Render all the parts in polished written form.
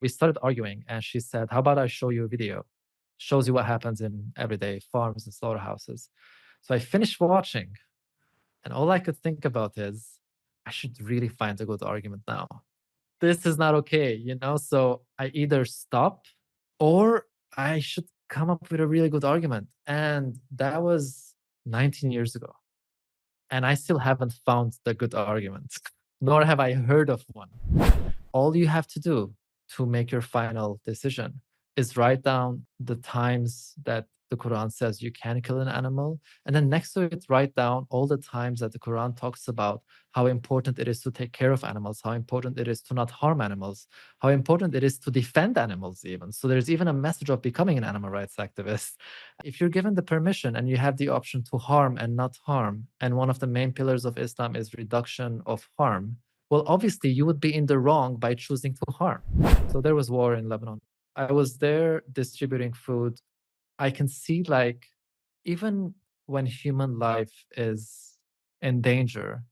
we started arguing, and she said, how about I show you a video? Shows you what happens in everyday farms and slaughterhouses. So I finished watching, and all I could think about is, I should really find a good argument now. This is not okay, you know? So I either stop or I should come up with a really good argument. And that was 19 years ago. And I still haven't found the good argument, nor have I heard of one. All you have to do to make your final decision is write down the times that the Quran says you can kill an animal, and then next to it, write down all the times that the Quran talks about how important it is to take care of animals, how important it is to not harm animals, how important it is to defend animals even. So there's even a message of becoming an animal rights activist. If you're given the permission and you have the option to harm and not harm, and one of the main pillars of Islam is reduction of harm, well, obviously you would be in the wrong by choosing to harm. So there was war in Lebanon. I was there distributing food. I can see, like, even when human life is in danger,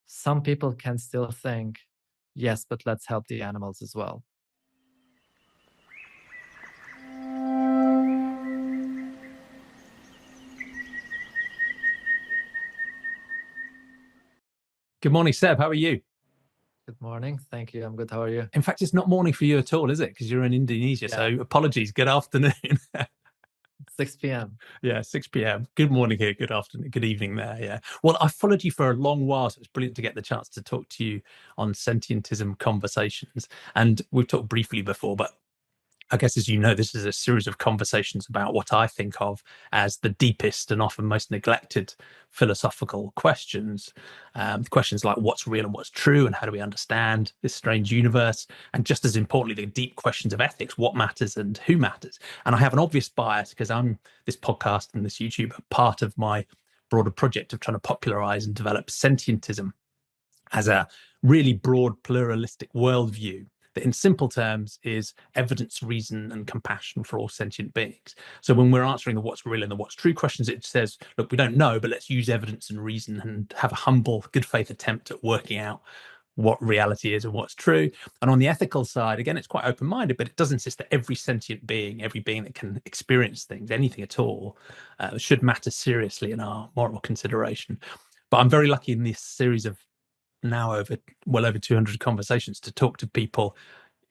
some people can still think, yes, but let's help the animals as well. Good morning, Seb. How are you? Good morning. Thank you. I'm good. How are you? In fact, it's not morning for you at all, is it? Because you're in Indonesia. Yeah. So apologies. Good afternoon. 6 p.m. Yeah, 6 p.m. Good morning here. Good afternoon. Good evening there. Yeah. Well, I followed you for a long while, so it's brilliant to get the chance to talk to you on Sentientism Conversations. And we've talked briefly before, but I guess, as you know, this is a series of conversations about what I think of as the deepest and often most neglected philosophical questions. Questions like what's real and what's true, and how do we understand this strange universe? And just as importantly, the deep questions of ethics, what matters and who matters. And I have an obvious bias because I'm this podcast and this YouTube part of my broader project of trying to popularize and develop sentientism as a really broad pluralistic worldview that in simple terms is evidence, reason, and compassion for all sentient beings. So when we're answering the what's real and the what's true questions, it says, look, we don't know, but let's use evidence and reason and have a humble, good faith attempt at working out what reality is and what's true. And on the ethical side, again, it's quite open-minded, but it does insist that every sentient being, every being that can experience things, anything at all, should matter seriously in our moral consideration. But I'm very lucky in this series of now well over 200 conversations to talk to people.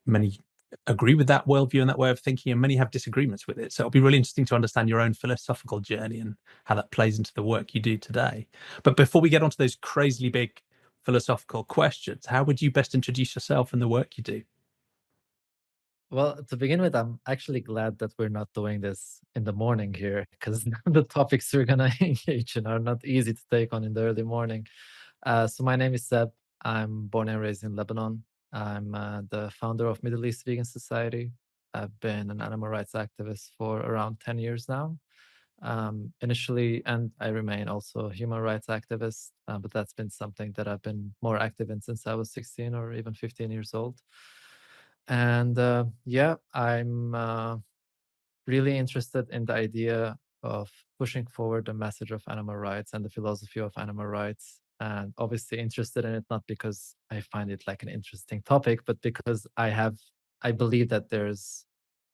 Many agree with that worldview and that way of thinking, and many have disagreements with it. So it'll be really interesting to understand your own philosophical journey and how that plays into the work you do today. But before we get onto those crazily big philosophical questions, how would you best introduce yourself and the work you do? Well, to begin with, I'm actually glad that we're not doing this in the morning here, because the topics we're going to engage in are not easy to take on in the early morning. So my name is Seb. I'm born and raised in Lebanon. I'm the founder of Middle East Vegan Society. I've been an animal rights activist for around 10 years now. Initially, and I remain also a human rights activist, but that's been something that I've been more active in since I was 16 or even 15 years old. And yeah, I'm really interested in the idea of pushing forward the message of animal rights and the philosophy of animal rights. And obviously interested in it, not because I find it like an interesting topic, but because I believe that there's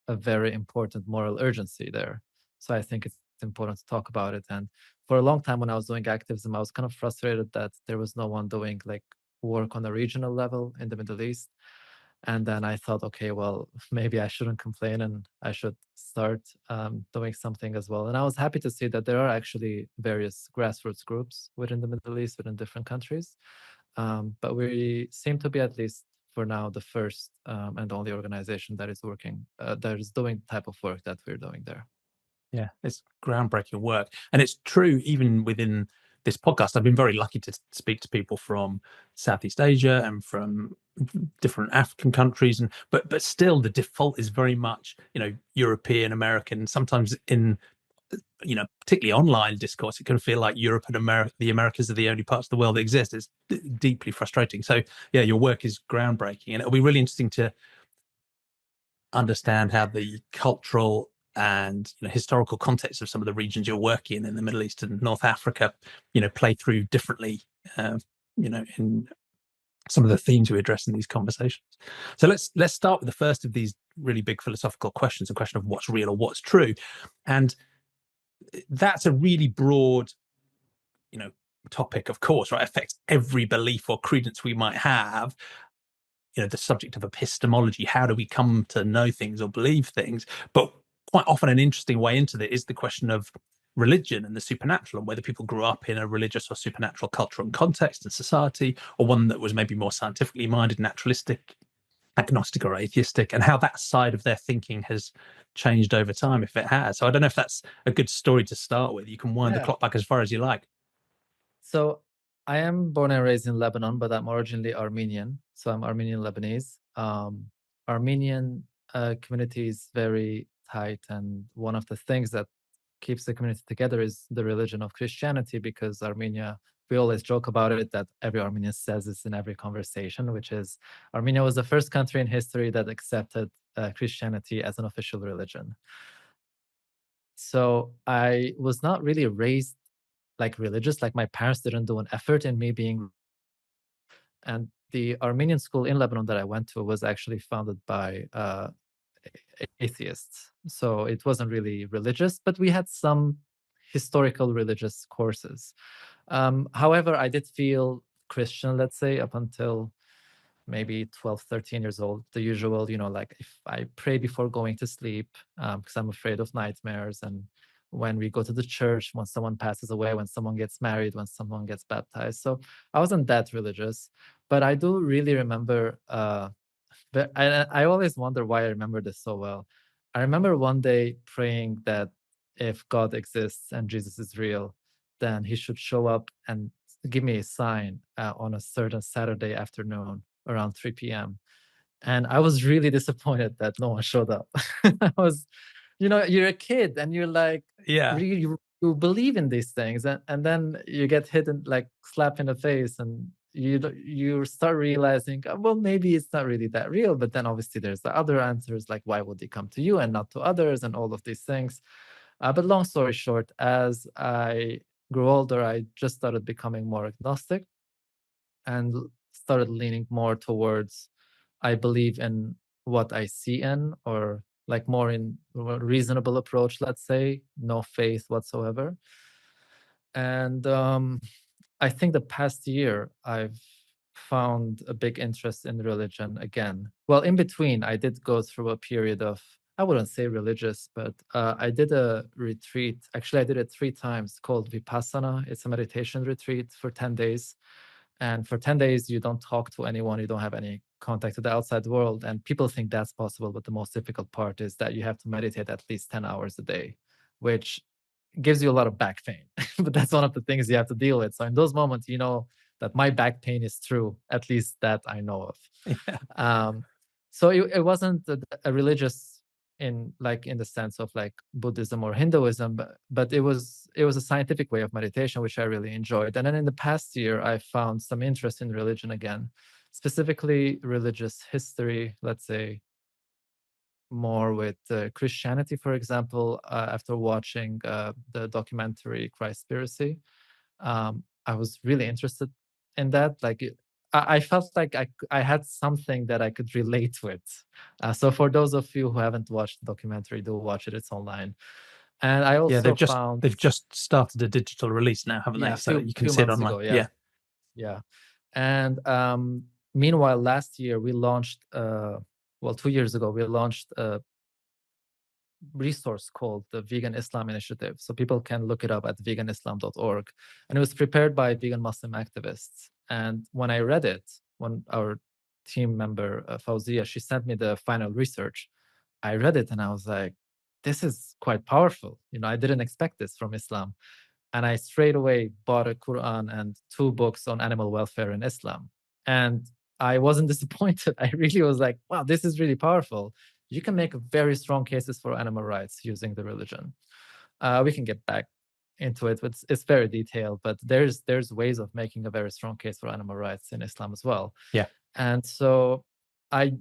a very important moral urgency there. So I think it's important to talk about it. And for a long time when I was doing activism, I was kind of frustrated that there was no one doing like work on a regional level in the Middle East. And then I thought, okay, well, maybe I shouldn't complain and I should start doing something as well. And I was happy to see that there are actually various grassroots groups within the Middle East, within different countries. But we seem to be, at least for now, the first and only organization that is working, that is doing the type of work that we're doing there. Yeah, it's groundbreaking work. And it's true, even within this podcast, I've been very lucky to speak to people from Southeast Asia and from different African countries. And but still the default is very much, European, American, sometimes in, particularly online discourse, it can feel like Europe and America, the Americas are the only parts of the world that exist. It's deeply frustrating. So yeah, your work is groundbreaking. And it'll be really interesting to understand how the cultural and historical context of some of the regions you're working in the Middle East and North Africa, play through differently, in some of the themes we address in these conversations. So let's start with the first of these really big philosophical questions, the question of what's real or what's true. And that's a really broad, topic, of course, right? It affects every belief or credence we might have. The subject of epistemology, how do we come to know things or believe things? But quite often an interesting way into it is the question of religion and the supernatural, and whether people grew up in a religious or supernatural culture and context and society, or one that was maybe more scientifically minded, naturalistic, agnostic, or atheistic, and how that side of their thinking has changed over time, if it has. So I don't know if that's a good story to start with. You can wind the Yeah. clock back as far as you like. So I am born and raised in Lebanon, but I'm originally Armenian. So I'm Armenian Lebanese. Armenian community is very tight, and one of the things that keeps the community together is the religion of Christianity, because Armenia, we always joke about it, that every Armenian says this in every conversation, which is Armenia was the first country in history that accepted Christianity as an official religion. So I was not really raised like religious, like my parents didn't do an effort in me being. And the Armenian school in Lebanon that I went to was actually founded by atheists. So it wasn't really religious, but we had some historical religious courses. However, I did feel Christian, let's say, up until maybe 12, 13 years old. The usual, like if I pray before going to sleep, because I'm afraid of nightmares. And when we go to the church, when someone passes away, when someone gets married, when someone gets baptized. So I wasn't that religious, but I do really remember but I always wonder why I remember this so well. I remember one day praying that if God exists and Jesus is real, then he should show up and give me a sign on a certain Saturday afternoon around 3 p.m. And I was really disappointed that no one showed up. I was, you're a kid and you're like, Yeah. really, you believe in these things, and then you get hit and like slap in the face, and you start realizing, well, maybe it's not really that real. But then obviously there's the other answers, like why would they come to you and not to others, and all of these things. But long story short, as I grew older, I just started becoming more agnostic and started leaning more towards I believe in what I see in, or like more in a reasonable approach, let's say, no faith whatsoever. And I think the past year I've found a big interest in religion again. Well, in between, I did go through a period of, I wouldn't say religious, but I did a retreat. Actually, I did it 3 times, called Vipassana. It's a meditation retreat for 10 days. And for 10 days, you don't talk to anyone, you don't have any contact with the outside world. And people think that's possible. But the most difficult part is that you have to meditate at least 10 hours a day, which gives you a lot of back pain. But that's one of the things you have to deal with. So in those moments, that my back pain is true, at least that I know of. Yeah. So it wasn't a religious in the sense of like Buddhism or Hinduism, but it was a scientific way of meditation, which I really enjoyed. And then in the past year, I found some interest in religion again, specifically religious history, let's say, more with Christianity, for example. After watching the documentary Christspiracy, I was really interested in that. Like, I felt like I had something that I could relate with. So for those of you who haven't watched the documentary, do watch it. It's online. And I Yeah, also they've just found, they've just started a digital release now, haven't yeah, they? a So few you can few see it months online. ago, yeah, Yeah. yeah. And meanwhile, last year we launched, 2 years ago, we launched a resource called the Vegan Islam Initiative. So people can look it up at veganislam.org. And it was prepared by vegan Muslim activists. And when I read it, when our team member, Fauzia, she sent me the final research, I read it and I was like, this is quite powerful. I didn't expect this from Islam. And I straight away bought a Quran and 2 books on animal welfare in Islam. And I wasn't disappointed. I really was like, wow, this is really powerful. You can make very strong cases for animal rights using the religion. We can get back into it. It's very detailed, but there's ways of making a very strong case for animal rights in Islam as well. Yeah. And so I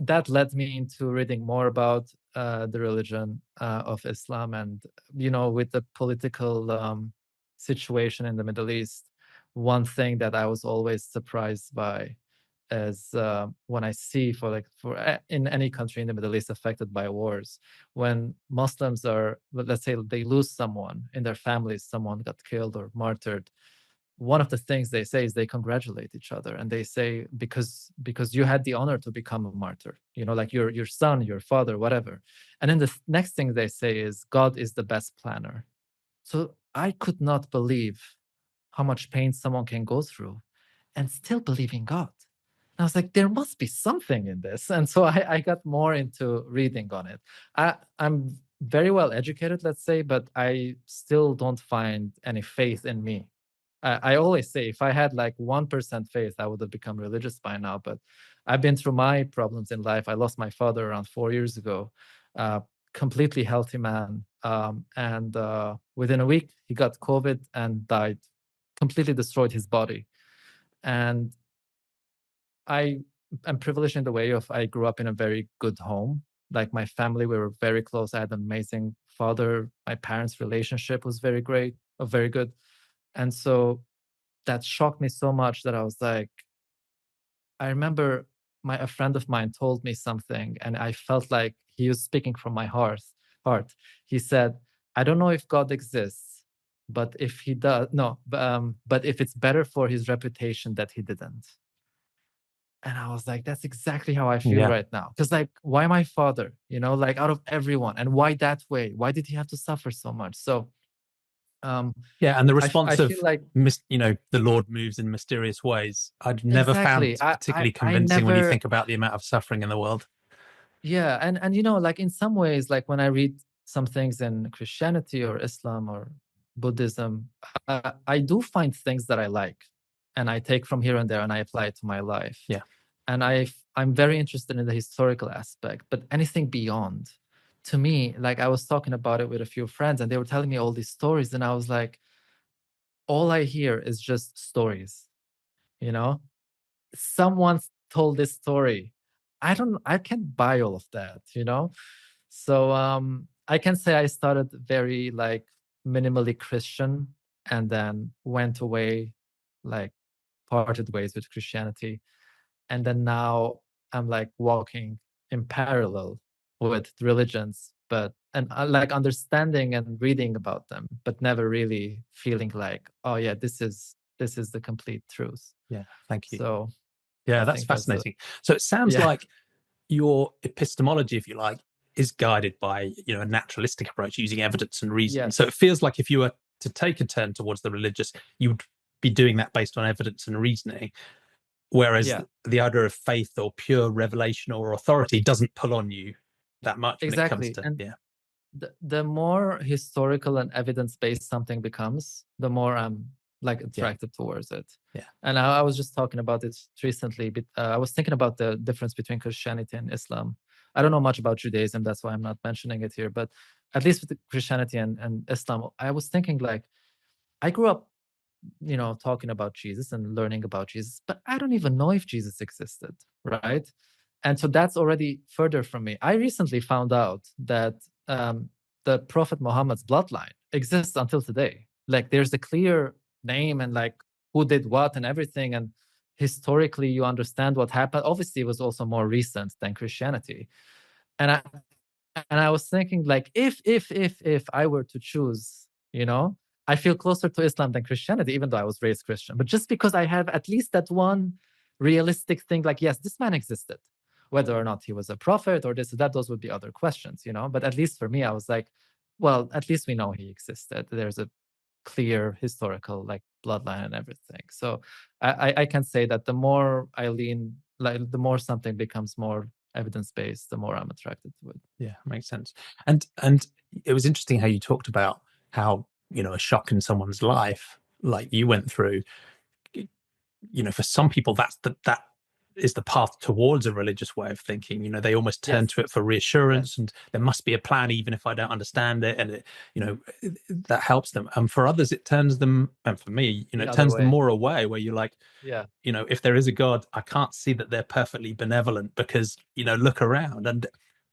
that led me into reading more about the religion of Islam, and with the political situation in the Middle East, one thing that I was always surprised by is when I see in any country in the Middle East affected by wars, when Muslims are, let's say they lose someone in their families, someone got killed or martyred, one of the things they say is they congratulate each other, and they say, because you had the honor to become a martyr, like your son, your father, whatever. And then the next thing they say is God is the best planner. So I could not believe how much pain someone can go through and still believe in God. And I was like, there must be something in this. And so I got more into reading on it. I'm very well educated, let's say, but I still don't find any faith in me. I always say if I had like 1% faith, I would have become religious by now. But I've been through my problems in life. I lost my father around 4 years ago, completely healthy man. And within a week, he got COVID and died, completely destroyed his body. And I am privileged in the way of I grew up in a very good home. Like my family, we were very close. I had an amazing father. My parents' relationship was very great, very good. And so that shocked me so much that I was like, I remember a friend of mine told me something, and I felt like he was speaking from my heart. He said, I don't know if God exists, but if he does, no, but if it's better for his reputation that he didn't. And I was like, that's exactly how I feel Yeah. right now. Because, like, why my father, like out of everyone? And why that way? Why did he have to suffer so much? So, um, Yeah, and the I response feel of like, the Lord moves in mysterious ways, I'd never found exactly. particularly I convincing when you never, think about the amount of suffering in the world. yeah. And, like in some ways, like when I read some things in Christianity or Islam or Buddhism, I do find things that I like and I take from here and there and I apply it to my life. Yeah. And I'm very interested in the historical aspect, but anything beyond, to me, like I was talking about it with a few friends, and they were telling me all these stories, and I was like, all I hear is just stories, you know. Someone's told this story. I can't buy all of that. So I can say I started very like minimally Christian, and then went away, like parted ways with Christianity, and then now I'm like walking in parallel with religions, but and like understanding and reading about them, but never really feeling like, oh yeah, this is the complete truth. Yeah. Thank you. So Yeah, I that's think that's fascinating. So it sounds yeah. like your epistemology, if you like, is guided by a naturalistic approach using evidence and reason. So it Yes. feels like if you were to take a turn towards the religious, you would be doing that based on evidence and reasoning. Whereas Yeah, the idea of faith or pure revelation or authority doesn't pull on you that much when it comes exactly. to And the more historical and evidence-based something becomes, the more I'm like yeah, attracted towards it. yeah, And I was just talking about it recently, but I was thinking about the difference between Christianity and Islam. I don't know much about Judaism, that's why I'm not mentioning it here. But at least with the Christianity and Islam, I was thinking like I grew up, talking about Jesus and learning about Jesus, but I don't even know if Jesus existed, right? And so that's already further from me. I recently found out that um, the Prophet Muhammad's bloodline exists until today. Like there's a clear name and like who did what and everything. And historically, you understand what happened. Obviously, it was also more recent than Christianity. And I was thinking like if I were to choose, I feel closer to Islam than Christianity, even though I was raised Christian. But just because I have at least that one realistic thing, like yes, this man existed, whether or not he was a prophet or this or that, those would be other questions. But at least for me, I was like, well, at least we know he existed. There's a clear historical like bloodline and everything. So I can say that the more I lean, like the more something becomes more evidence based, the more I'm attracted to it. yeah, makes sense. And it was interesting how you talked about how a shock in someone's life, like you went through, for some people that is the path towards a religious way of thinking. They almost turn Yes, to it for yes, reassurance, and there must be a plan even if I don't understand it, and that helps them. And for others it turns them, and for me, the it other turns them way. more away, where you're like, Yeah, if there is a God, I can't see that they're perfectly benevolent, because look around. And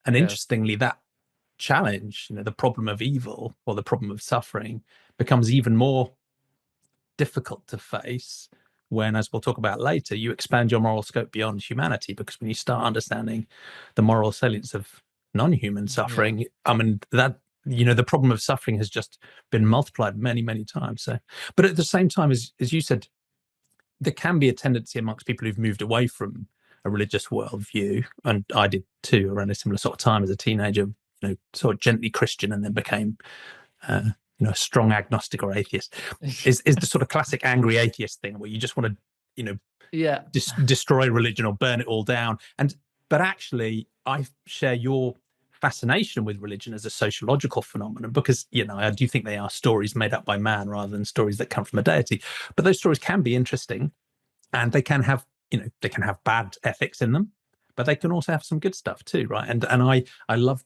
yes, interestingly, that challenge, the problem of evil or the problem of suffering, becomes even more difficult to face when, as we'll talk about later, you expand your moral scope beyond humanity, because when you start understanding the moral salience of non-human Yeah. suffering, I mean, that, the problem of suffering has just been multiplied many, many times. So, but at the same time, as you said, there can be a tendency amongst people who've moved away from a religious worldview, and I did too around a similar sort of time as a teenager, sort of gently Christian and then became uh, a strong agnostic or atheist, is the sort of classic angry atheist thing where you just want to, Yeah. destroy religion or burn it all down. But actually, I share your fascination with religion as a sociological phenomenon, because I do think they are stories made up by man rather than stories that come from a deity. But those stories can be interesting, and they can have bad ethics in them, but they can also have some good stuff too, right? And I love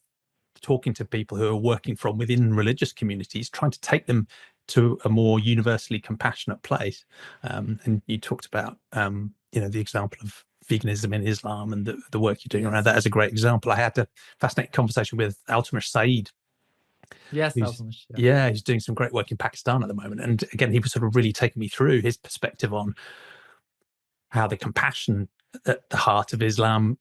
talking to people who are working from within religious communities, trying to take them to a more universally compassionate place. And you talked about, the example of veganism in Islam and the work you're doing around Yes. that as a great example. I had a fascinating conversation with Altamash Saeed, Yes, who's Alchemist. Yeah. yeah, he's doing some great work in Pakistan at the moment. And again, he was sort of really taking me through his perspective on how the compassion at the heart of Islam,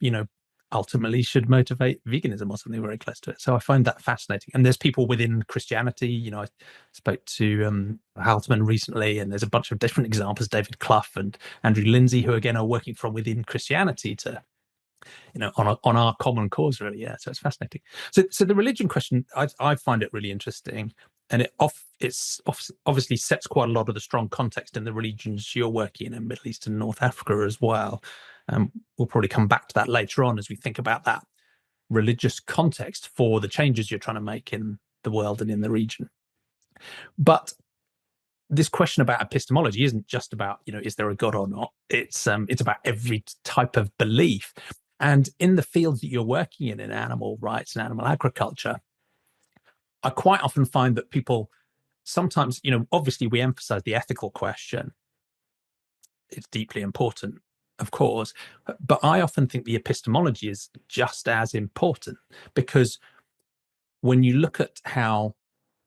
ultimately should motivate veganism or something very close to it. So I find that fascinating. And there's people within Christianity, I spoke to Haltman recently, and there's a bunch of different examples, David Clough and Andrew Lindsay, who again are working from within Christianity to, on our common cause, really. Yeah, so it's fascinating. So the religion question, I find it really interesting, and it's obviously sets quite a lot of the strong context in the regions you're working in Middle East and North Africa as well. We'll probably come back to that later on as we think about that religious context for the changes you're trying to make in the world and in the region. But this question about epistemology isn't just about, is there a God or not? It's about every type of belief. And in the fields that you're working in animal rights and animal agriculture, I quite often find that people sometimes, obviously we emphasize the ethical question. It's deeply important, of course, but I often think the epistemology is just as important, because when you look at how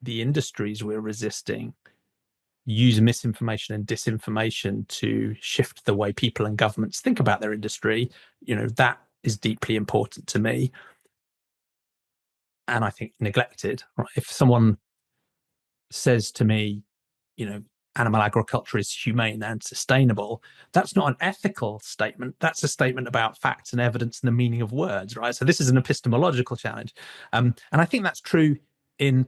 the industries we're resisting use misinformation and disinformation to shift the way people and governments think about their industry, that is deeply important to me. And I think neglected. Right? If someone says to me, animal agriculture is humane and sustainable, that's not an ethical statement. That's a statement about facts and evidence and the meaning of words, right? So this is an epistemological challenge. And I think that's true in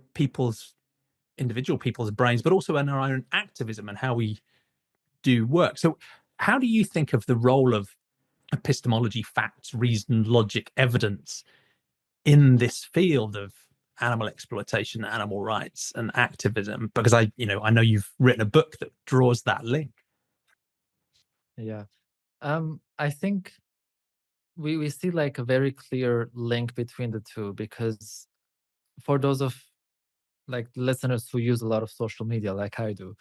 individual people's brains, but also in our own activism and how we do work. So how do you think of the role of epistemology, facts, reason, logic, evidence in this field of animal exploitation, animal rights, and activism? Because I know you've written a book that draws that link. Yeah. I think we see like a very clear link between the two, because for those of like listeners who use a lot of social media like I do,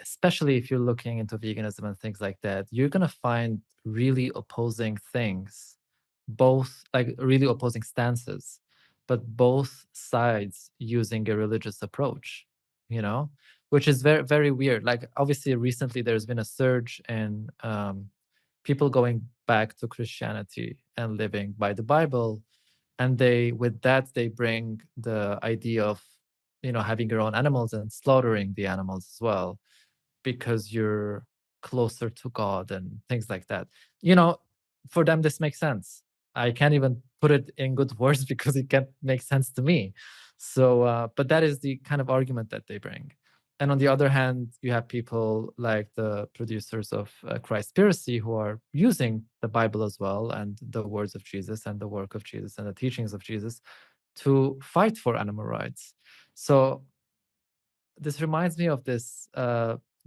especially if you're looking into veganism and things like that, you're going to find really opposing things, both like really opposing stances, but both sides using a religious approach, which is very, very weird. Like, obviously, recently there's been a surge in people going back to Christianity and living by the Bible. And with that, they bring the idea of, having your own animals and slaughtering the animals as well, because you're closer to God and things like that. For them, this makes sense. I can't even put it in good words because it can't make sense to me. So, but that is the kind of argument that they bring. And on the other hand, you have people like the producers of Christspiracy, who are using the Bible as well, and the words of Jesus and the work of Jesus and the teachings of Jesus to fight for animal rights. So this reminds me of this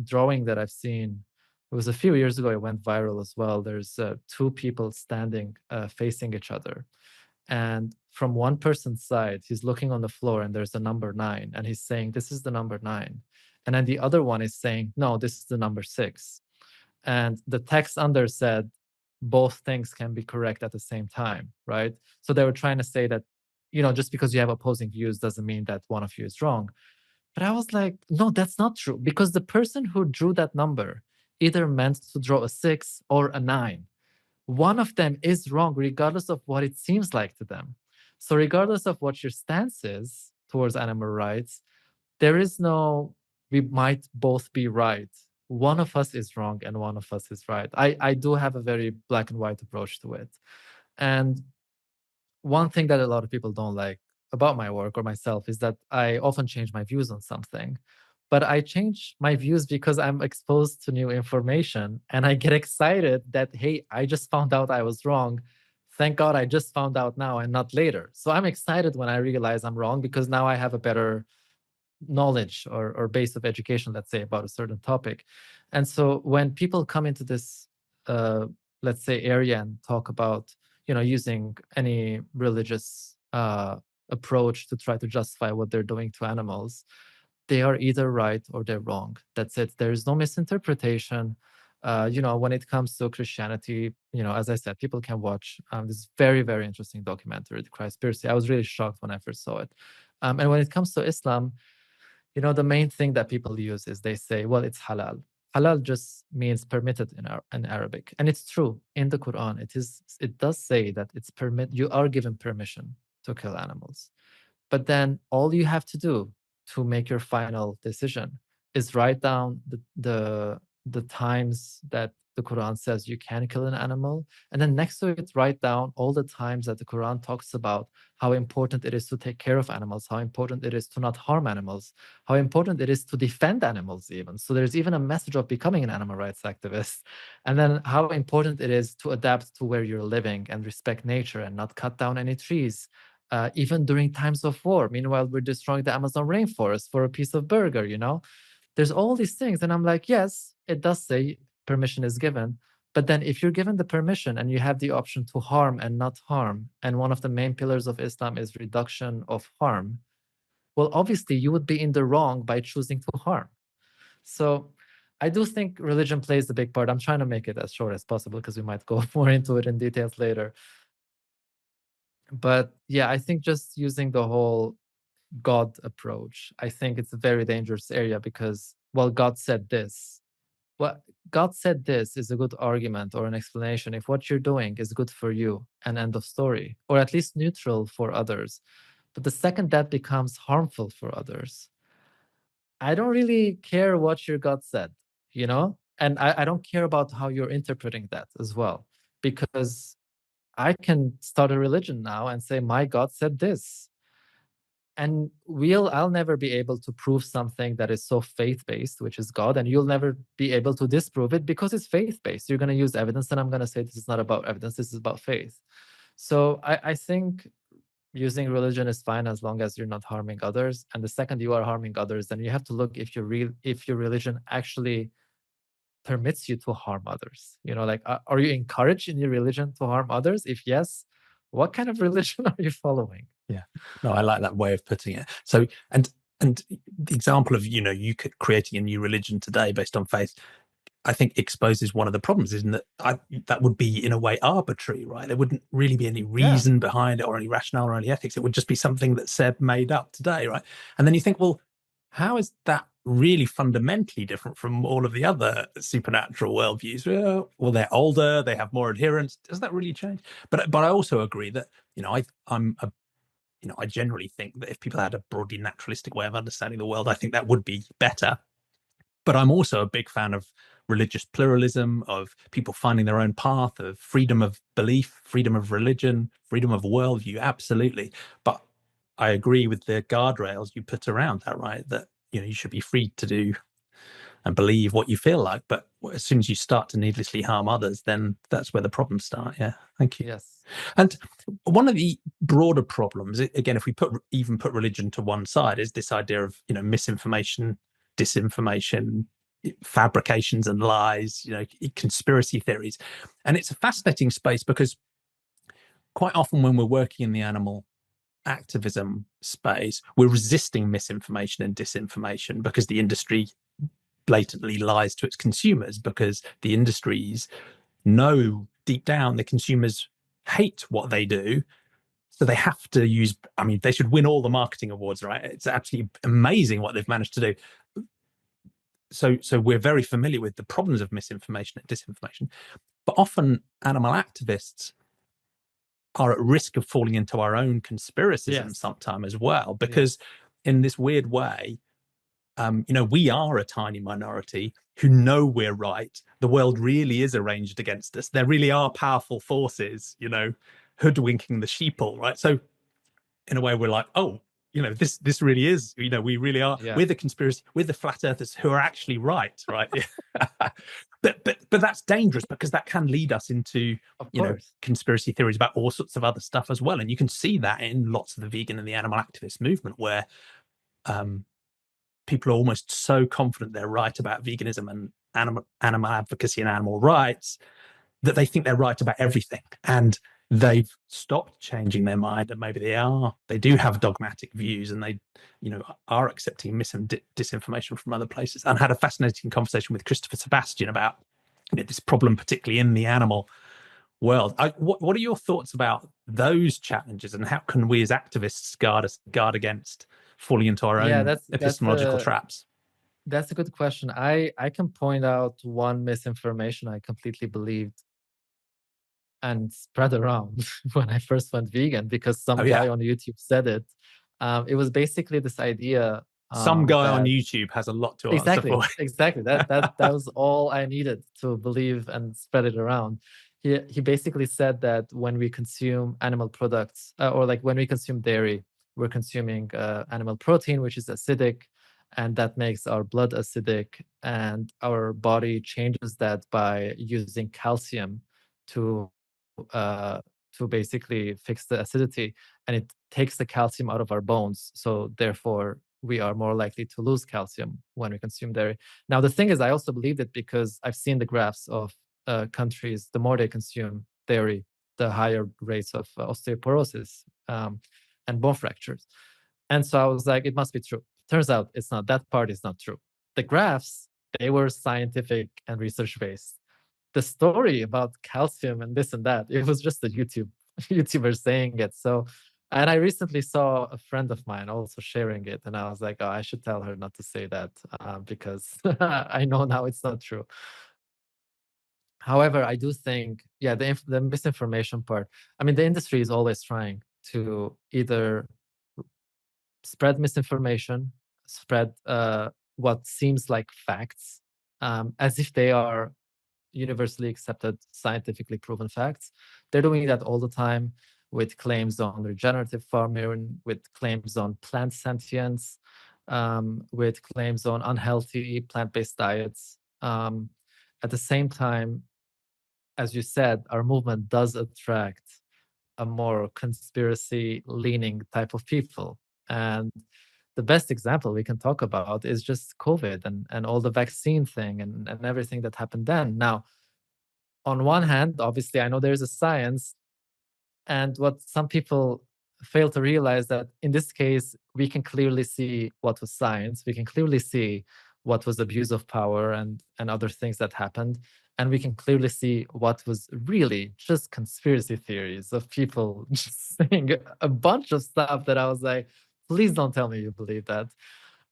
drawing that I've seen. It was a few years ago. It went viral as well. There's two people standing facing each other. And from one person's side, he's looking on the floor and there's the number 9. And he's saying, this is the number 9. And then the other one is saying, no, this is the number 6. And the text under said, both things can be correct at the same time, right? So they were trying to say that, just because you have opposing views doesn't mean that one of you is wrong. But I was like, no, that's not true. Because the person who drew that number either meant to draw a 6 or a 9. One of them is wrong, regardless of what it seems like to them. So, regardless of what your stance is towards animal rights, there is no, we might both be right. One of us is wrong and one of us is right. I do have a very black and white approach to it. And one thing that a lot of people don't like about my work or myself is that I often change my views on something. But I change my views because I'm exposed to new information and I get excited that, hey, I just found out I was wrong. Thank God I just found out now and not later. So I'm excited when I realize I'm wrong because now I have a better knowledge or base of education, let's say, about a certain topic. And so when people come into this, let's say, area and talk about, using any religious approach to try to justify what they're doing to animals, they are either right or they're wrong. That's it. There is no misinterpretation. When it comes to Christianity, as I said, people can watch this very, very interesting documentary, The Christspiracy. I was really shocked when I first saw it. And when it comes to Islam, the main thing that people use is they say, well, it's halal. Halal just means permitted in Arabic. And it's true. In the Quran, it does say that you are given permission to kill animals. But then all you have to do to make your final decision is write down the times that the Quran says you can kill an animal, and then next to it write down all the times that the Quran talks about how important it is to take care of animals, how important it is to not harm animals, how important it is to defend animals even. So there's even a message of becoming an animal rights activist, and then how important it is to adapt to where you're living and respect nature and not cut down any trees, even during times of war. Meanwhile, we're destroying the Amazon rainforest for a piece of burger, There's all these things. And I'm like, yes, it does say permission is given. But then if you're given the permission and you have the option to harm and not harm, and one of the main pillars of Islam is reduction of harm, well, obviously you would be in the wrong by choosing to harm. So I do think religion plays a big part. I'm trying to make it as short as possible because we might go more into it in details later. But yeah, I think just using the whole God approach, I think it's a very dangerous area because, well, God said this. Well, God said this is a good argument or an explanation if what you're doing is good for you, and end of story, or at least neutral for others. But the second that becomes harmful for others, I don't really care what your God said, And I don't care about how you're interpreting that as well, because I can start a religion now and say, my God said this. And I'll never be able to prove something that is so faith-based, which is God, and you'll never be able to disprove it because it's faith-based. You're going to use evidence, and I'm going to say this is not about evidence, this is about faith. So I think using religion is fine as long as you're not harming others. And the second you are harming others, then you have to look if your religion actually permits you to harm others. Like, are you encouraged in your religion to harm others? If yes, what kind of religion are you following? Yeah, no, I like that way of putting it. So, and the example of you creating a new religion today based on faith, I think exposes one of the problems, isn't that that would be in a way arbitrary, right? There wouldn't really be any Yeah. reason behind it or any rationale or any ethics. It would just be something that Seb made up today, right? And then you think, well, how is that really fundamentally different from all of the other supernatural worldviews? Well, they're older, they have more adherents. Does that really change? But I also agree that I generally think that if people had a broadly naturalistic way of understanding the world, I think that would be better. But I'm also a big fan of religious pluralism, of people finding their own path, of freedom of belief, freedom of religion, freedom of worldview, absolutely. But I agree with the guardrails you put around that, right? That you should be free to do and believe what you feel like. But as soon as you start to needlessly harm others, then that's where the problems start. Yeah, thank you. Yes. And one of the broader problems, again, if we put religion to one side, is this idea of misinformation, disinformation, fabrications and lies, conspiracy theories. And it's a fascinating space because quite often when we're working in the animal activism space, we're resisting misinformation and disinformation because the industry blatantly lies to its consumers, because the industries know deep down the consumers hate what they do. So they have to use, I mean, they should win all the marketing awards, right? It's absolutely amazing what they've managed to do. So we're very familiar with the problems of misinformation and disinformation, but often animal activists are at risk of falling into our own conspiracism Yes. sometime as well, because Yes. in this weird way, we are a tiny minority who know we're right. The world really is arranged against us. There really are powerful forces, hoodwinking the sheeple, right? So in a way, we're like, oh, this really is, we really are. Yeah. We're the conspiracy, we're the flat earthers who are actually right, right? but that's dangerous because that can lead us into, Of course. conspiracy theories about all sorts of other stuff as well. And you can see that in lots of the vegan and the animal activist movement, where people are almost so confident they're right about veganism and animal advocacy and animal rights that they think they're right about everything, and they've stopped changing their mind, and maybe they do have dogmatic views, and they are accepting mis and disinformation from other places. And I had a fascinating conversation with Christopher Sebastian about this problem, particularly in the animal world. What are your thoughts about those challenges, and how can we as activists guard against falling into our Yeah, own that's epistemological a traps? that's a good question. I can point out one misinformation I completely believed and spread around when I first went vegan, because Oh some yeah, guy on YouTube said it. It was basically this idea some guy on that YouTube has a lot to answer exactly, for. exactly. That was all I needed to believe and spread it around. He basically said that when we consume animal products, or like when we consume dairy, we're consuming animal protein, which is acidic, and that makes our blood acidic, and our body changes that by using calcium to uh, to basically fix the acidity, and it takes the calcium out of our bones. So therefore, we are more likely to lose calcium when we consume dairy. Now, the thing is, I also believed it because I've seen the graphs of countries. The more they consume dairy, the higher rates of osteoporosis and bone fractures. And so I was like, it must be true. Turns out it's not. That part is not true. The graphs, they were scientific and research based. The story about calcium and this and that, it was just a YouTuber saying it. So, and I recently saw a friend of mine also sharing it, and I was like, oh, I should tell her not to say that because I know now it's not true. However, I do think, yeah, the misinformation part. I mean, the industry is always trying to either spread misinformation, spread what seems like facts, as if they are universally accepted, scientifically proven facts. They're doing that all the time with claims on regenerative farming, with claims on plant sentience, with claims on unhealthy plant-based diets. At the same time, as you said, our movement does attract a more conspiracy leaning type of people. And the best example we can talk about is just COVID and all the vaccine thing and everything that happened then. Now, on one hand, obviously, I know there's a science, and what some people fail to realize that in this case, we can clearly see what was science. We can clearly see what was abuse of power and other things that happened. And we can clearly see what was really just conspiracy theories of people just saying a bunch of stuff that I was like, please don't tell me you believe that.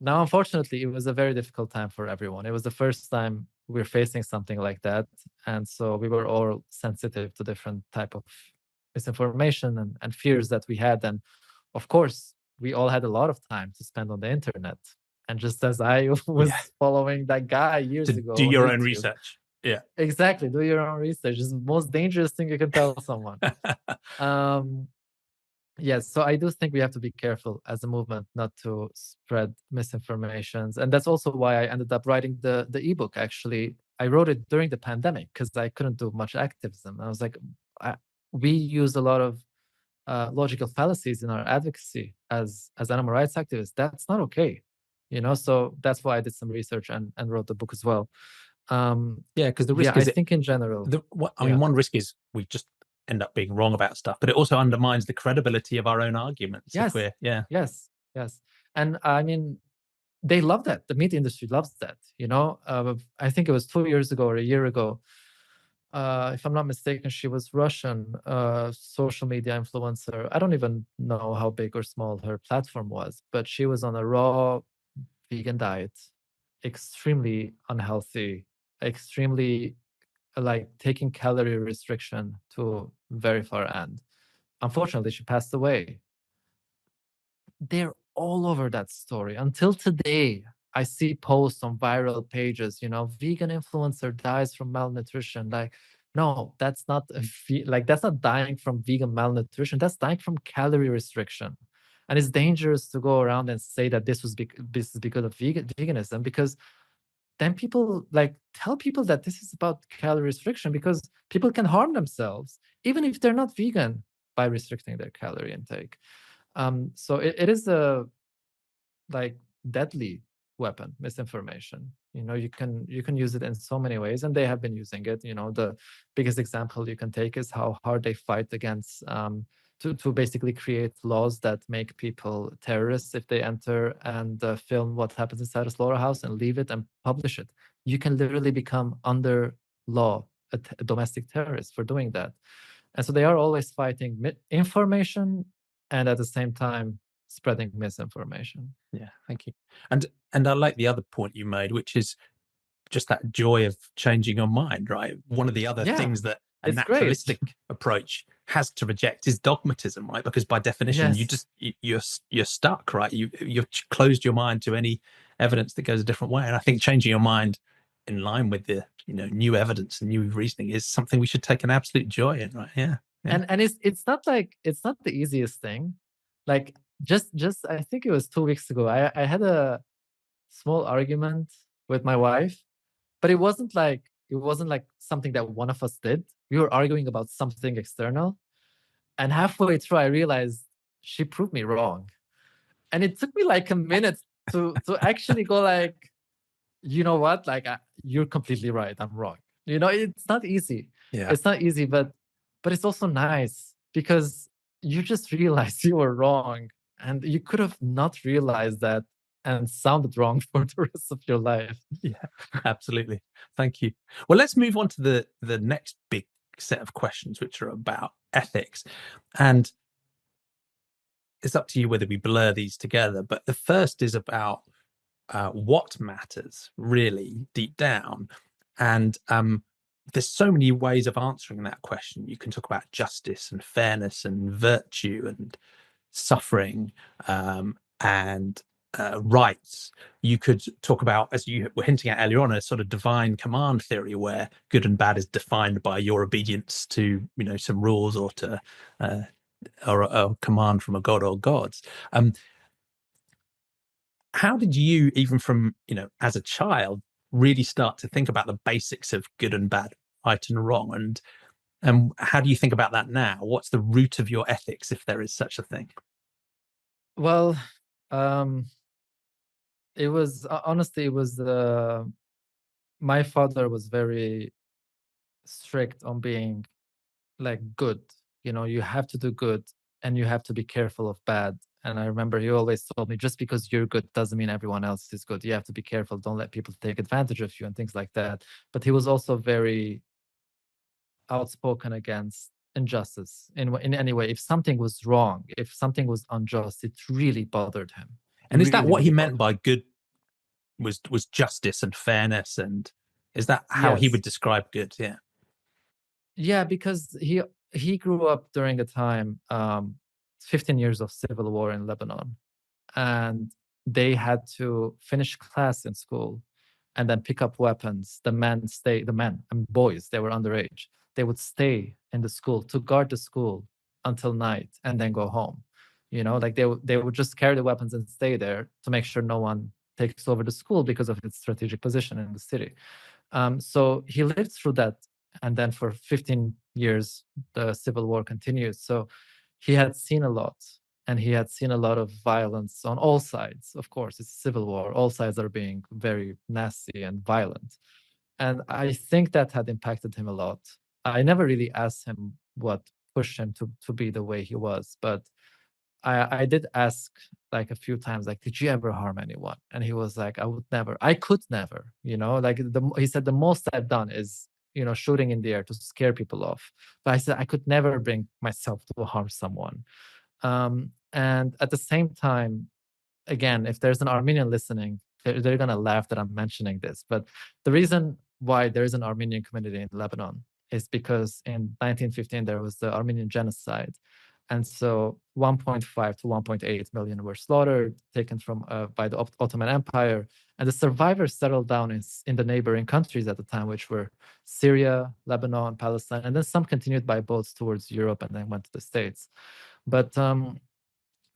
Now, unfortunately, it was a very difficult time for everyone. It was the first time we're facing something like that. And so we were all sensitive to different type of misinformation and fears that we had. And of course, we all had a lot of time to spend on the internet. And just as I Yeah, was following that guy to years do ago on your own YouTube, research. Yeah. exactly, do your own research. It's the most dangerous thing you can tell someone. Um, Yes, so I do think we have to be careful as a movement not to spread misinformations, and that's also why I ended up writing the ebook. Actually, I wrote it during the pandemic because I couldn't do much activism. I was like, I, we use a lot of logical fallacies in our advocacy as animal rights activists. That's not okay, So that's why I did some research and wrote the book as well. Yeah, because the Yeah, risk I is that think in general, I mean, yeah, one risk is we just end up being wrong about stuff, but it also undermines the credibility of our own arguments if yes, we're, yeah. yes, yes, and I mean they love that. The meat industry loves that. I think it was 2 years ago or a year ago. if I'm not mistaken, she was Russian, social media influencer. I don't even know how big or small her platform was, but she was on a raw vegan diet, extremely unhealthy, extremely like taking calorie restriction to very far end. Unfortunately, she passed away. They're all over that story. Until today, I see posts on viral pages, vegan influencer dies from malnutrition. Like, no, that's not that's not dying from vegan malnutrition. That's dying from calorie restriction. And it's dangerous to go around and say that this is because of veganism, because then people like tell people that this is about calorie restriction, because people can harm themselves even if they're not vegan by restricting their calorie intake. So it is a like deadly weapon, misinformation. You can use it in so many ways, and they have been using it. The biggest example you can take is how hard they fight against to basically create laws that make people terrorists if they enter and film what happens inside a slaughterhouse and leave it and publish it. You can literally become under law a domestic terrorist for doing that. And so they are always fighting information and at the same time spreading misinformation. Yeah, thank you. And I like the other point you made, which is just that joy of changing your mind, right? One of the other Yeah, things that a it's great. naturalistic approach has to reject is dogmatism, right? Because by definition, Yes. you're stuck, right? You've closed your mind to any evidence that goes a different way. And I think changing your mind in line with the new evidence and new reasoning is something we should take an absolute joy in, right? Yeah, yeah. And it's not the easiest thing. Like just I think it was 2 weeks ago, I had a small argument with my wife, but it wasn't like something that one of us did. We were arguing about something external, and halfway through I realized she proved me wrong. And it took me like a minute to actually go like, you know what? Like, you're completely right. I'm wrong. It's not easy. Yeah. It's not easy, but it's also nice because you just realize you were wrong, and you could have not realized that and sounded wrong for the rest of your life. Yeah, absolutely. Thank you. Well, let's move on to the next big set of questions, which are about ethics. And it's up to you whether we blur these together. But the first is about what matters really deep down. And there's so many ways of answering that question. You can talk about justice and fairness and virtue and suffering and rights. You could talk about, as you were hinting at earlier on, a sort of divine command theory where good and bad is defined by your obedience to some rules or to or a command from a god or gods. How did you, even from as a child, really start to think about the basics of good and bad, right and wrong, and how do you think about that now? What's the root of your ethics, if there is such a thing? Well, um, it was honestly, it was my father was very strict on being like good. You have to do good and you have to be careful of bad. And I remember he always told me, just because you're good doesn't mean everyone else is good. You have to be careful. Don't let people take advantage of you and things like that. But he was also very outspoken against injustice in any way. If something was wrong, if something was unjust, it really bothered him. It And is that really, what he really meant bothered by him. good? Was justice and fairness, and is that how he would Yes. describe good? Yeah. Yeah, because he grew up during a time, 15 years of civil war in Lebanon, and they had to finish class in school and then pick up weapons. The men and boys, they were underage. They would stay in the school to guard the school until night and then go home. Like they would just carry the weapons and stay there to make sure no one takes over the school because of its strategic position in the city. So he lived through that. And then for 15 years, the civil war continues. So he had seen a lot, and he had seen a lot of violence on all sides. Of course, it's civil war. All sides are being very nasty and violent. And I think that had impacted him a lot. I never really asked him what pushed him to be the way he was, but I did ask like a few times, like, did you ever harm anyone? And he was like, I would never, I could never, like he said, the most I've done is shooting in the air to scare people off. But I said I could never bring myself to harm someone. And at the same time, again, if there's an Armenian listening, they're going to laugh that I'm mentioning this. But the reason why there is an Armenian community in Lebanon is because in 1915, there was the Armenian genocide. And so 1.5 to 1.8 million were slaughtered, taken from by the Ottoman Empire. And the survivors settled down in the neighboring countries at the time, which were Syria, Lebanon, Palestine. And then some continued by boats towards Europe and then went to the States. But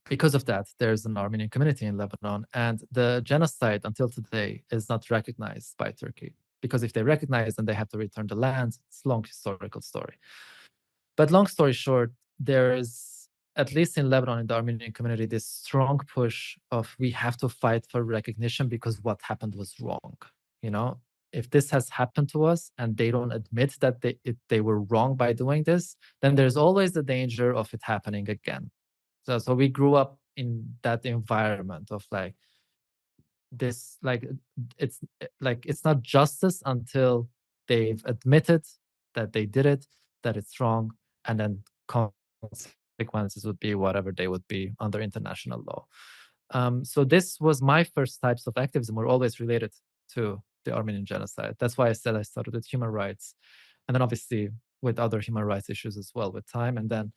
because of that, there's an Armenian community in Lebanon, and the genocide until today is not recognized by Turkey. Because if they recognize, then they have to return the land. It's a long historical story. But long story short, there is, at least in Lebanon, in the Armenian community, this strong push of we have to fight for recognition because what happened was wrong. If this has happened to us and they don't admit that they were wrong by doing this, then there's always the danger of it happening again. So we grew up in that environment of this, it's not justice until they've admitted that they did it, that it's wrong, and then consequences would be whatever they would be under international law. So this was my first types of activism were always related to the Armenian genocide. That's why I said I started with human rights, and then obviously with other human rights issues as well with time. And then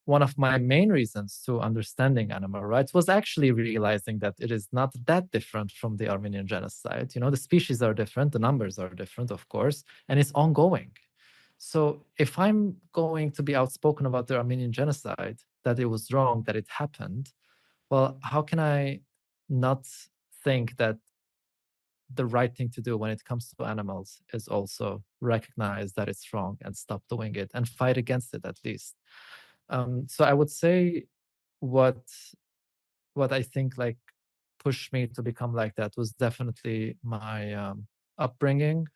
one of my main reasons to understanding animal rights was actually realizing that it is not that different from the Armenian genocide. The species are different, the numbers are different, of course, and it's ongoing. So if I'm going to be outspoken about the Armenian genocide, that it was wrong, that it happened, well, how can I not think that the right thing to do when it comes to animals is also recognize that it's wrong and stop doing it and fight against it at least. So I would say what I think pushed me to become like that was definitely my upbringing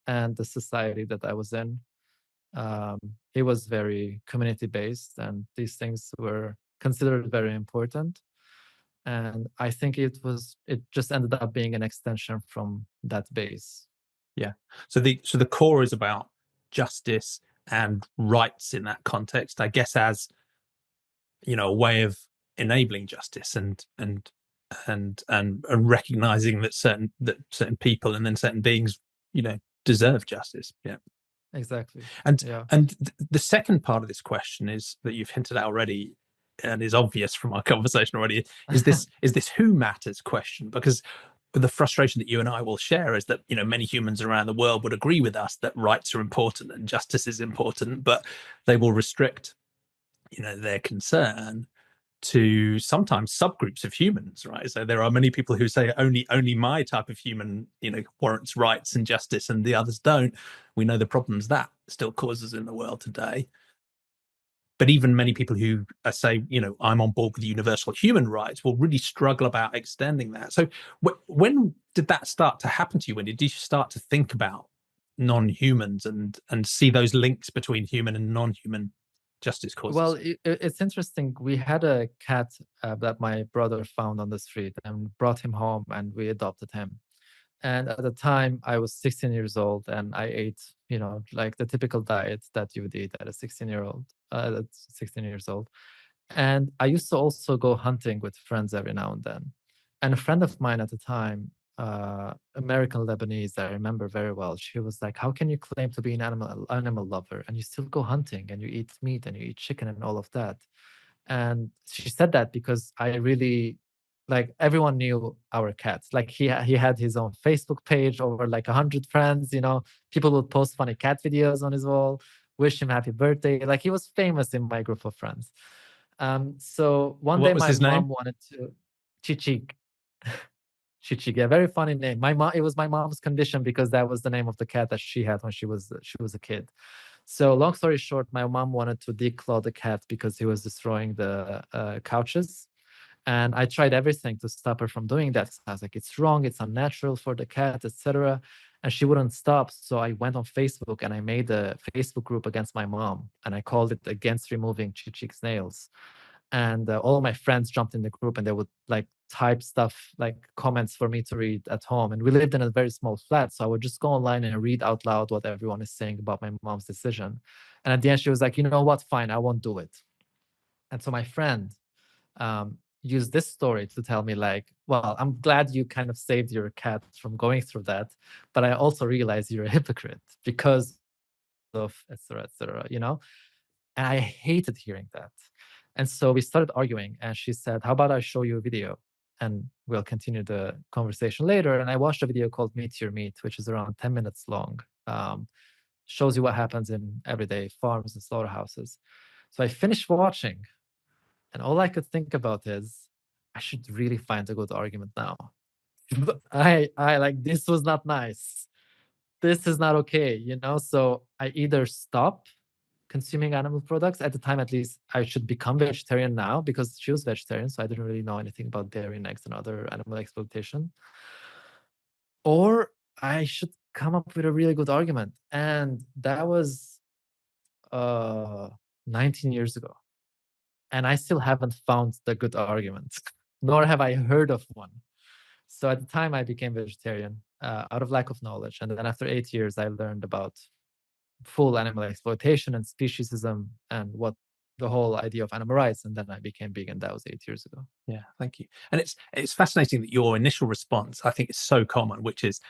and the society that I was in. It was very community based, and these things were considered very important. And I think it just ended up being an extension from that base. Yeah. So the core is about justice and rights in that context, I guess, as a way of enabling justice and recognizing that certain people and then certain beings, deserve justice. Yeah. Exactly. And Yeah. the second part of this question is that you've hinted at already, and is obvious from our conversation already, is this who matters question. Because the frustration that you and I will share is that many humans around the world would agree with us that rights are important and justice is important, but they will restrict their concern to sometimes subgroups of humans, right? So there are many people who say only my type of human warrants rights and justice and the others don't. We know the problems that still causes in the world today. But even many people who say, I'm on board with universal human rights will really struggle about extending that. So when did that start to happen to you? When did you start to think about non-humans and see those links between human and non-human justice causes? Well, it's interesting. We had a cat that my brother found on the street and brought him home, and we adopted him. And at the time, I was 16 years old, and I ate, like the typical diet that you would eat at a 16-year-old, at 16 years old. And I used to also go hunting with friends every now and then. And a friend of mine at the time, American Lebanese, I remember very well, she was like, how can you claim to be an animal lover and you still go hunting and you eat meat and you eat chicken and all of that? And she said that because I really, like, everyone knew our cats. Like he had his own Facebook page, over like 100 friends. People would post funny cat videos on his wall, wish him happy birthday. Like he was famous in my group of friends. So one What day was my his name? mom wanted to Chichik. Chichik, yeah, very funny name. It was my mom's condition because that was the name of the cat that she had when she was a kid. So long story short, my mom wanted to declaw the cat because he was destroying the couches. And I tried everything to stop her from doing that. I was like, it's wrong, it's unnatural for the cat, etc. And she wouldn't stop. So I went on Facebook and I made a Facebook group against my mom. And I called it Against Removing Chichik's Nails. and all of my friends jumped in the group, and they would like type stuff like comments for me to read at home. And we lived in a very small flat, so I would just go online and read out loud what everyone is saying about my mom's decision. And at the end, she was like, you know what, fine, I won't do it. And so my friend used this story to tell me like, well, I'm glad you kind of saved your cat from going through that, but I also realize you're a hypocrite because of etc etc, you know. And I hated hearing that. And so we started arguing, and she said, how about I show you a video and we'll continue the conversation later. And I watched a video called Meet Your Meat, which is around 10 minutes long. Shows you what happens in everyday farms and slaughterhouses. So I finished watching, and all I could think about is I should really find a good argument now. I like, this was not nice. This is not okay, you know? So I either stop consuming animal products. At the time, at least, I should become vegetarian now because she was vegetarian, so I didn't really know anything about dairy and eggs and other animal exploitation. Or I should come up with a really good argument. And that was 19 years ago. And I still haven't found the good argument, nor have I heard of one. So at the time, I became vegetarian out of lack of knowledge. And then after 8 years, I learned about full animal exploitation and speciesism and what the whole idea of animal rights. And then I became vegan. That was 8 years ago. Yeah, thank you. And it's fascinating that your initial response, I think, is so common, which is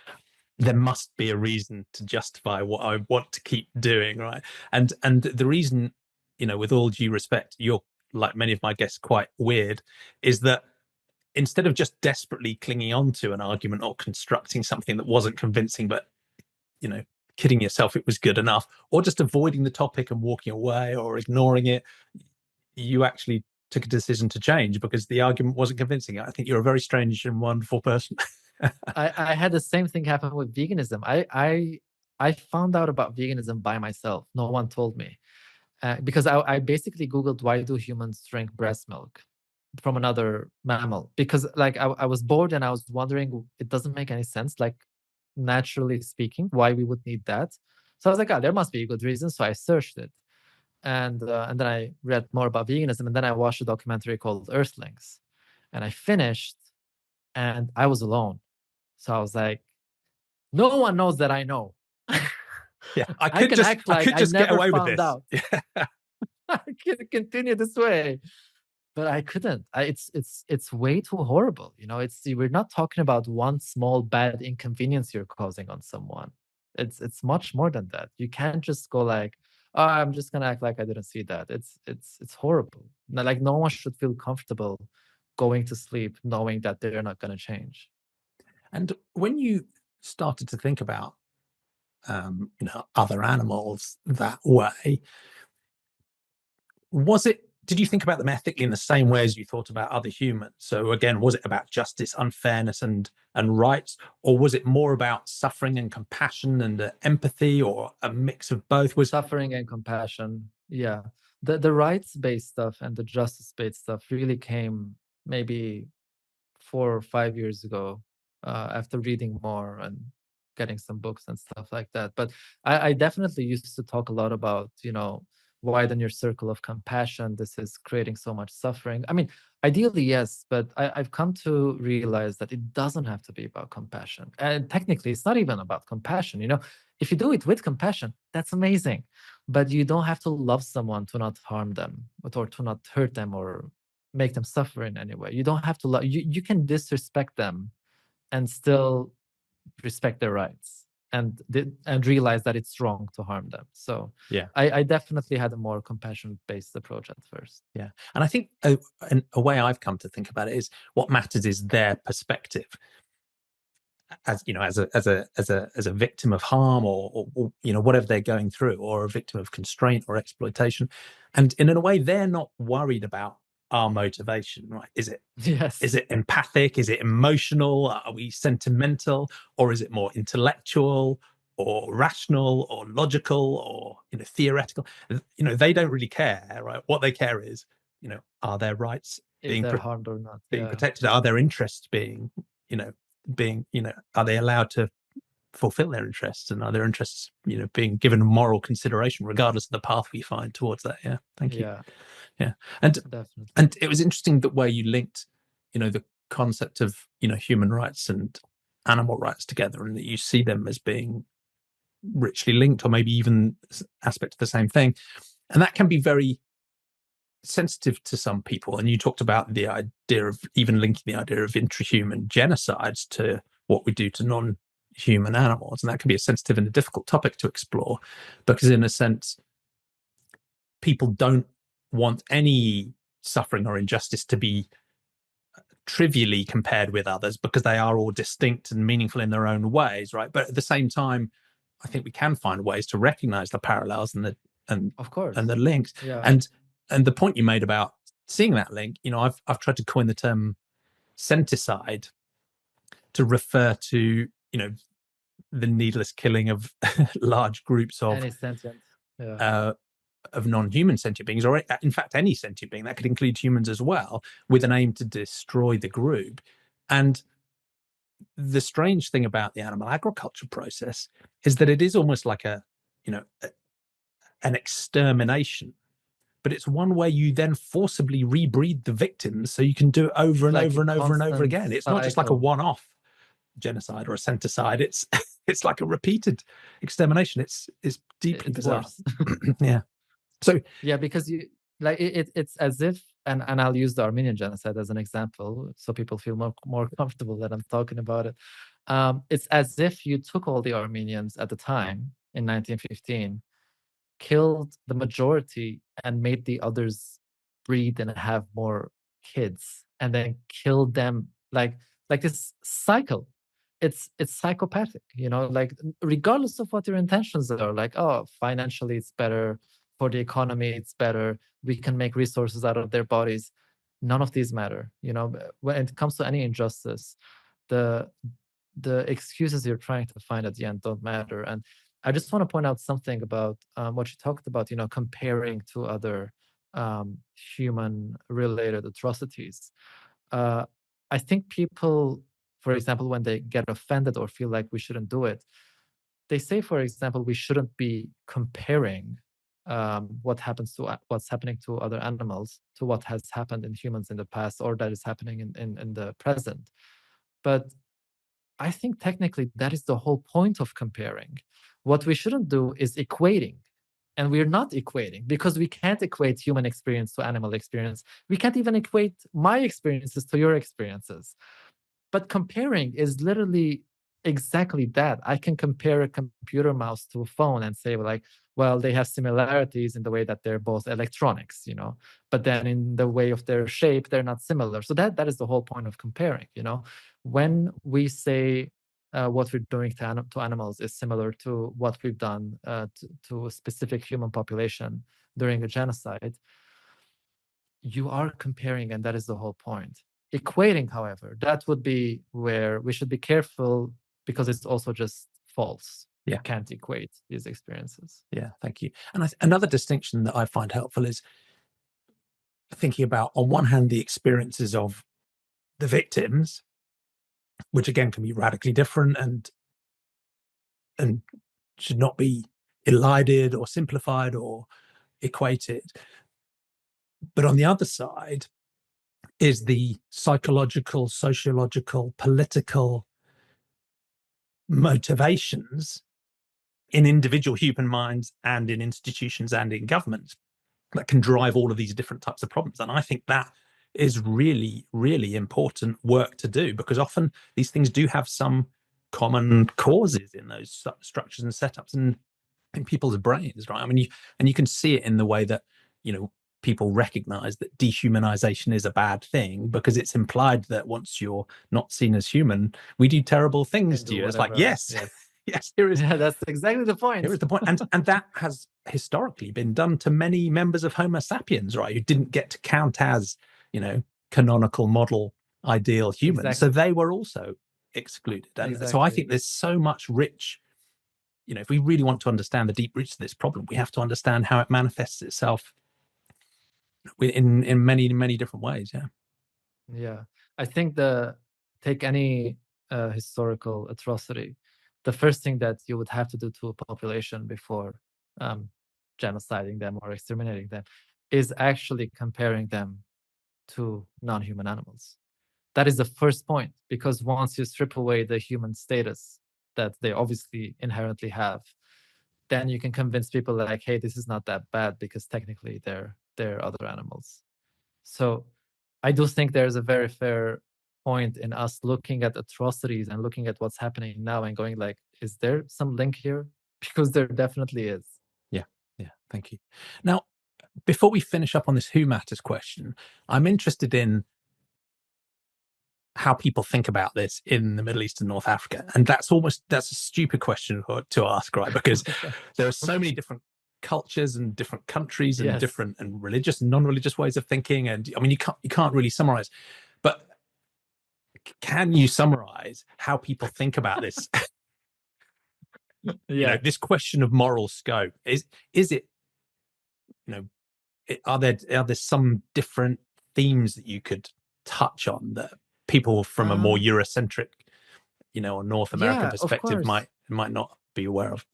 there must be a reason to justify what I want to keep doing, right? And the reason, you know, with all due respect, you're, like many of my guests, quite weird, is that instead of just desperately clinging on to an argument or constructing something that wasn't convincing, but, you know, kidding yourself it was good enough, or just avoiding the topic and walking away or ignoring it, you actually took a decision to change because the argument wasn't convincing. I think you're a very strange and wonderful person. I had the same thing happen with veganism. I found out about veganism by myself. No one told me. Because I basically Googled, why do humans drink breast milk from another mammal? Because like I was bored and I was wondering, it doesn't make any sense, like naturally speaking, why we would need that. So I was like, oh, there must be a good reason. So I searched it. And then I read more about veganism. And then I watched a documentary called Earthlings. And I finished, and I was alone. So I was like, no one knows that I know. Yeah, I can act I like could I just get never away with found this. out. I can continue this way, but I couldn't. It's way too horrible. You know, we're not talking about one small bad inconvenience you're causing on someone. It's much more than that. You can't just go like, oh, I'm just gonna act like I didn't see that. It's horrible. Like no one should feel comfortable going to sleep knowing that they're not gonna change. And when you started to think about, you know, other animals that way, did you think about them ethically in the same way as you thought about other humans? So again, was it about justice, unfairness, and rights, or was it more about suffering and compassion and empathy, or a mix of both? Suffering and compassion. Yeah. The rights-based stuff and the justice-based stuff really came maybe 4 or 5 years ago, after reading more and getting some books and stuff like that. But I definitely used to talk a lot about, widen your circle of compassion. This is creating so much suffering. I mean, ideally, yes, but I've come to realize that it doesn't have to be about compassion. And technically, it's not even about compassion. If you do it with compassion, that's amazing. But you don't have to love someone to not harm them or to not hurt them or make them suffer in any way. You don't have to love. You can disrespect them and still respect their rights and realize that it's wrong to harm them. So Yeah, I definitely had a more compassion based approach at first. yeah. And I think a way I've come to think about it is what matters is their perspective. As you know, as a victim of harm, or you know, whatever they're going through, or a victim of constraint or exploitation, and in a way they're not worried about our motivation, right? Is Yes, it empathic? Is it emotional? Are we sentimental? Or is it more intellectual or rational or logical or, you know, theoretical? You know, they don't really care, right? What they care is, you know, are their rights if they're harmed or not. being Yeah, protected? Are their interests you know, are they allowed to fulfill their interests? And are their interests, you know, being given moral consideration regardless of the path we find towards that? Yeah. Thank you. yeah. Yeah. And Definitely. it was interesting the way you linked, the concept of, human rights and animal rights together, and that you see them as being richly linked, or maybe even aspect of the same thing. And that can be very sensitive to some people. And you talked about the idea of even linking the idea of intrahuman genocides to what we do to non-human animals. And that can be a sensitive and a difficult topic to explore, because in a sense, people don't want any suffering or injustice to be trivially compared with others, because they are all distinct and meaningful in their own ways, right? But at the same time, I think we can find ways to recognize the parallels and Of the course. links. Yeah. And the point you made about seeing that link, I've tried to coin the term senticide to refer to, the needless killing of large groups Any sentient. Yeah. uh, of non-human sentient beings, or in fact any sentient being, that could include humans as well, with an aim to destroy the group. And the strange thing about the animal agriculture process is that it is almost like an extermination, but it's one where you then forcibly rebreed the victims, so you can do it over It's and like a over and over and over constant again. It's not just like a cycle. one-off genocide or a centicide. It's it's like a repeated extermination. It's deeply It's bizarre. worse. Yeah. So Yeah, because you like it's as if, and I'll use the Armenian genocide as an example, so people feel more comfortable that I'm talking about it. It's as if you took all the Armenians at the time in 1915, killed the majority, and made the others breed and have more kids, and then killed them, like this cycle. It's psychopathic, like, regardless of what your intentions are, like, oh, financially it's better, for the economy it's better, we can make resources out of their bodies. None of these matter, when it comes to any injustice. The the excuses you're trying to find at the end don't matter. And I just want to point out something about what you talked about, comparing to other human related atrocities. uh, I think people, for example, when they get offended or feel like we shouldn't do it, they say, for example, we shouldn't be comparing what's happening to other animals to what has happened in humans in the past, or that is happening in the present. But I think technically that is the whole point of comparing. What we shouldn't do is equating. And we're not equating, because we can't equate human experience to animal experience. We can't even equate my experiences to your experiences. But comparing is literally exactly that. I can compare a computer mouse to a phone and say, like, well, they have similarities in the way that they're both electronics, but then in the way of their shape, they're not similar. So that is the whole point of comparing. When we say what we're doing to animals is similar to what we've done to a specific human population during a genocide, you are comparing, and that is the whole point. Equating, however, that would be where we should be careful, because it's also just false. You yeah, can't equate these experiences. yeah, thank you. And another distinction that I find helpful is thinking about, on one hand, the experiences of the victims, which again can be radically different and should not be elided or simplified or equated. But on the other side is the psychological, sociological, political motivations in individual human minds and in institutions and in governments that can drive all of these different types of problems. And I think that is really, really important work to do, because often these things do have some common causes in those structures and setups and in people's brains, right? I mean, you can see it in the way that, people recognize that dehumanization is a bad thing, because it's implied that once you're not seen as human, we do terrible things And to do you. It's like, whatever. yes, Yes. yes, Yeah, that's exactly the here point. is the point. And that has historically been done to many members of Homo sapiens, right? Who didn't get to count as, canonical model ideal humans. So Exactly. they were also excluded. And so I Exactly. think there's so much rich, if we really want to understand the deep roots of this problem, we have to understand how it manifests itself in many, many different ways. Yeah. Yeah. I think take any historical atrocity, the first thing that you would have to do to a population before um, genociding them or exterminating them is actually comparing them to non-human animals. That is the first point, because once you strip away the human status that they obviously inherently have, then you can convince people like, hey, this is not that bad because technically they're other animals. So I do think there's a very fair point in us looking at atrocities and looking at what's happening now and going like, is there some link here? Because there definitely is. Yeah, yeah. Thank you. Now, before we finish up on this who matters question, I'm interested in how people think about this in the Middle East and North Africa. And that's a stupid question to ask, right? Because there are so many different cultures and different countries and Yes. different and religious and non-religious ways of thinking. And I mean, you can't really summarize, but can you summarize how people think about this? Yeah. This question of moral scope, is it, are there some different themes that you could touch on that people from a more Eurocentric, or North American Yeah, of perspective course. might not be aware of?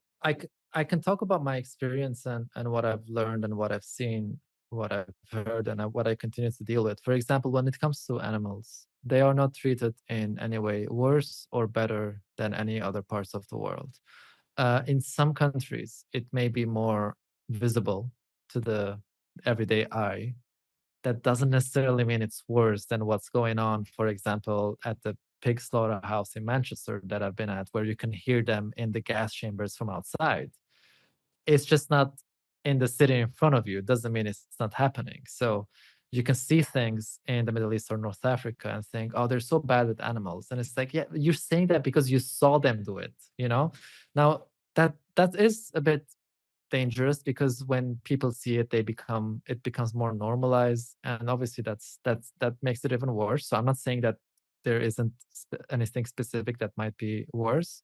I can talk about my experience and what I've learned and what I've seen, what I've heard, and what I continue to deal with. For example, when it comes to animals, they are not treated in any way worse or better than any other parts of the world. In some countries, it may be more visible to the everyday eye. That doesn't necessarily mean it's worse than what's going on, for example, at the pig slaughterhouse in Manchester that I've been at, where you can hear them in the gas chambers from outside. It's just not in the city in front of you. It doesn't mean it's not happening. So you can see things in the Middle East or North Africa and think, oh, they're so bad with animals. And it's like, yeah, you're saying that because you saw them do it, Now that is a bit dangerous, because when people see it, it becomes more normalized, and obviously that makes it even worse. So I'm not saying that there isn't anything specific that might be worse.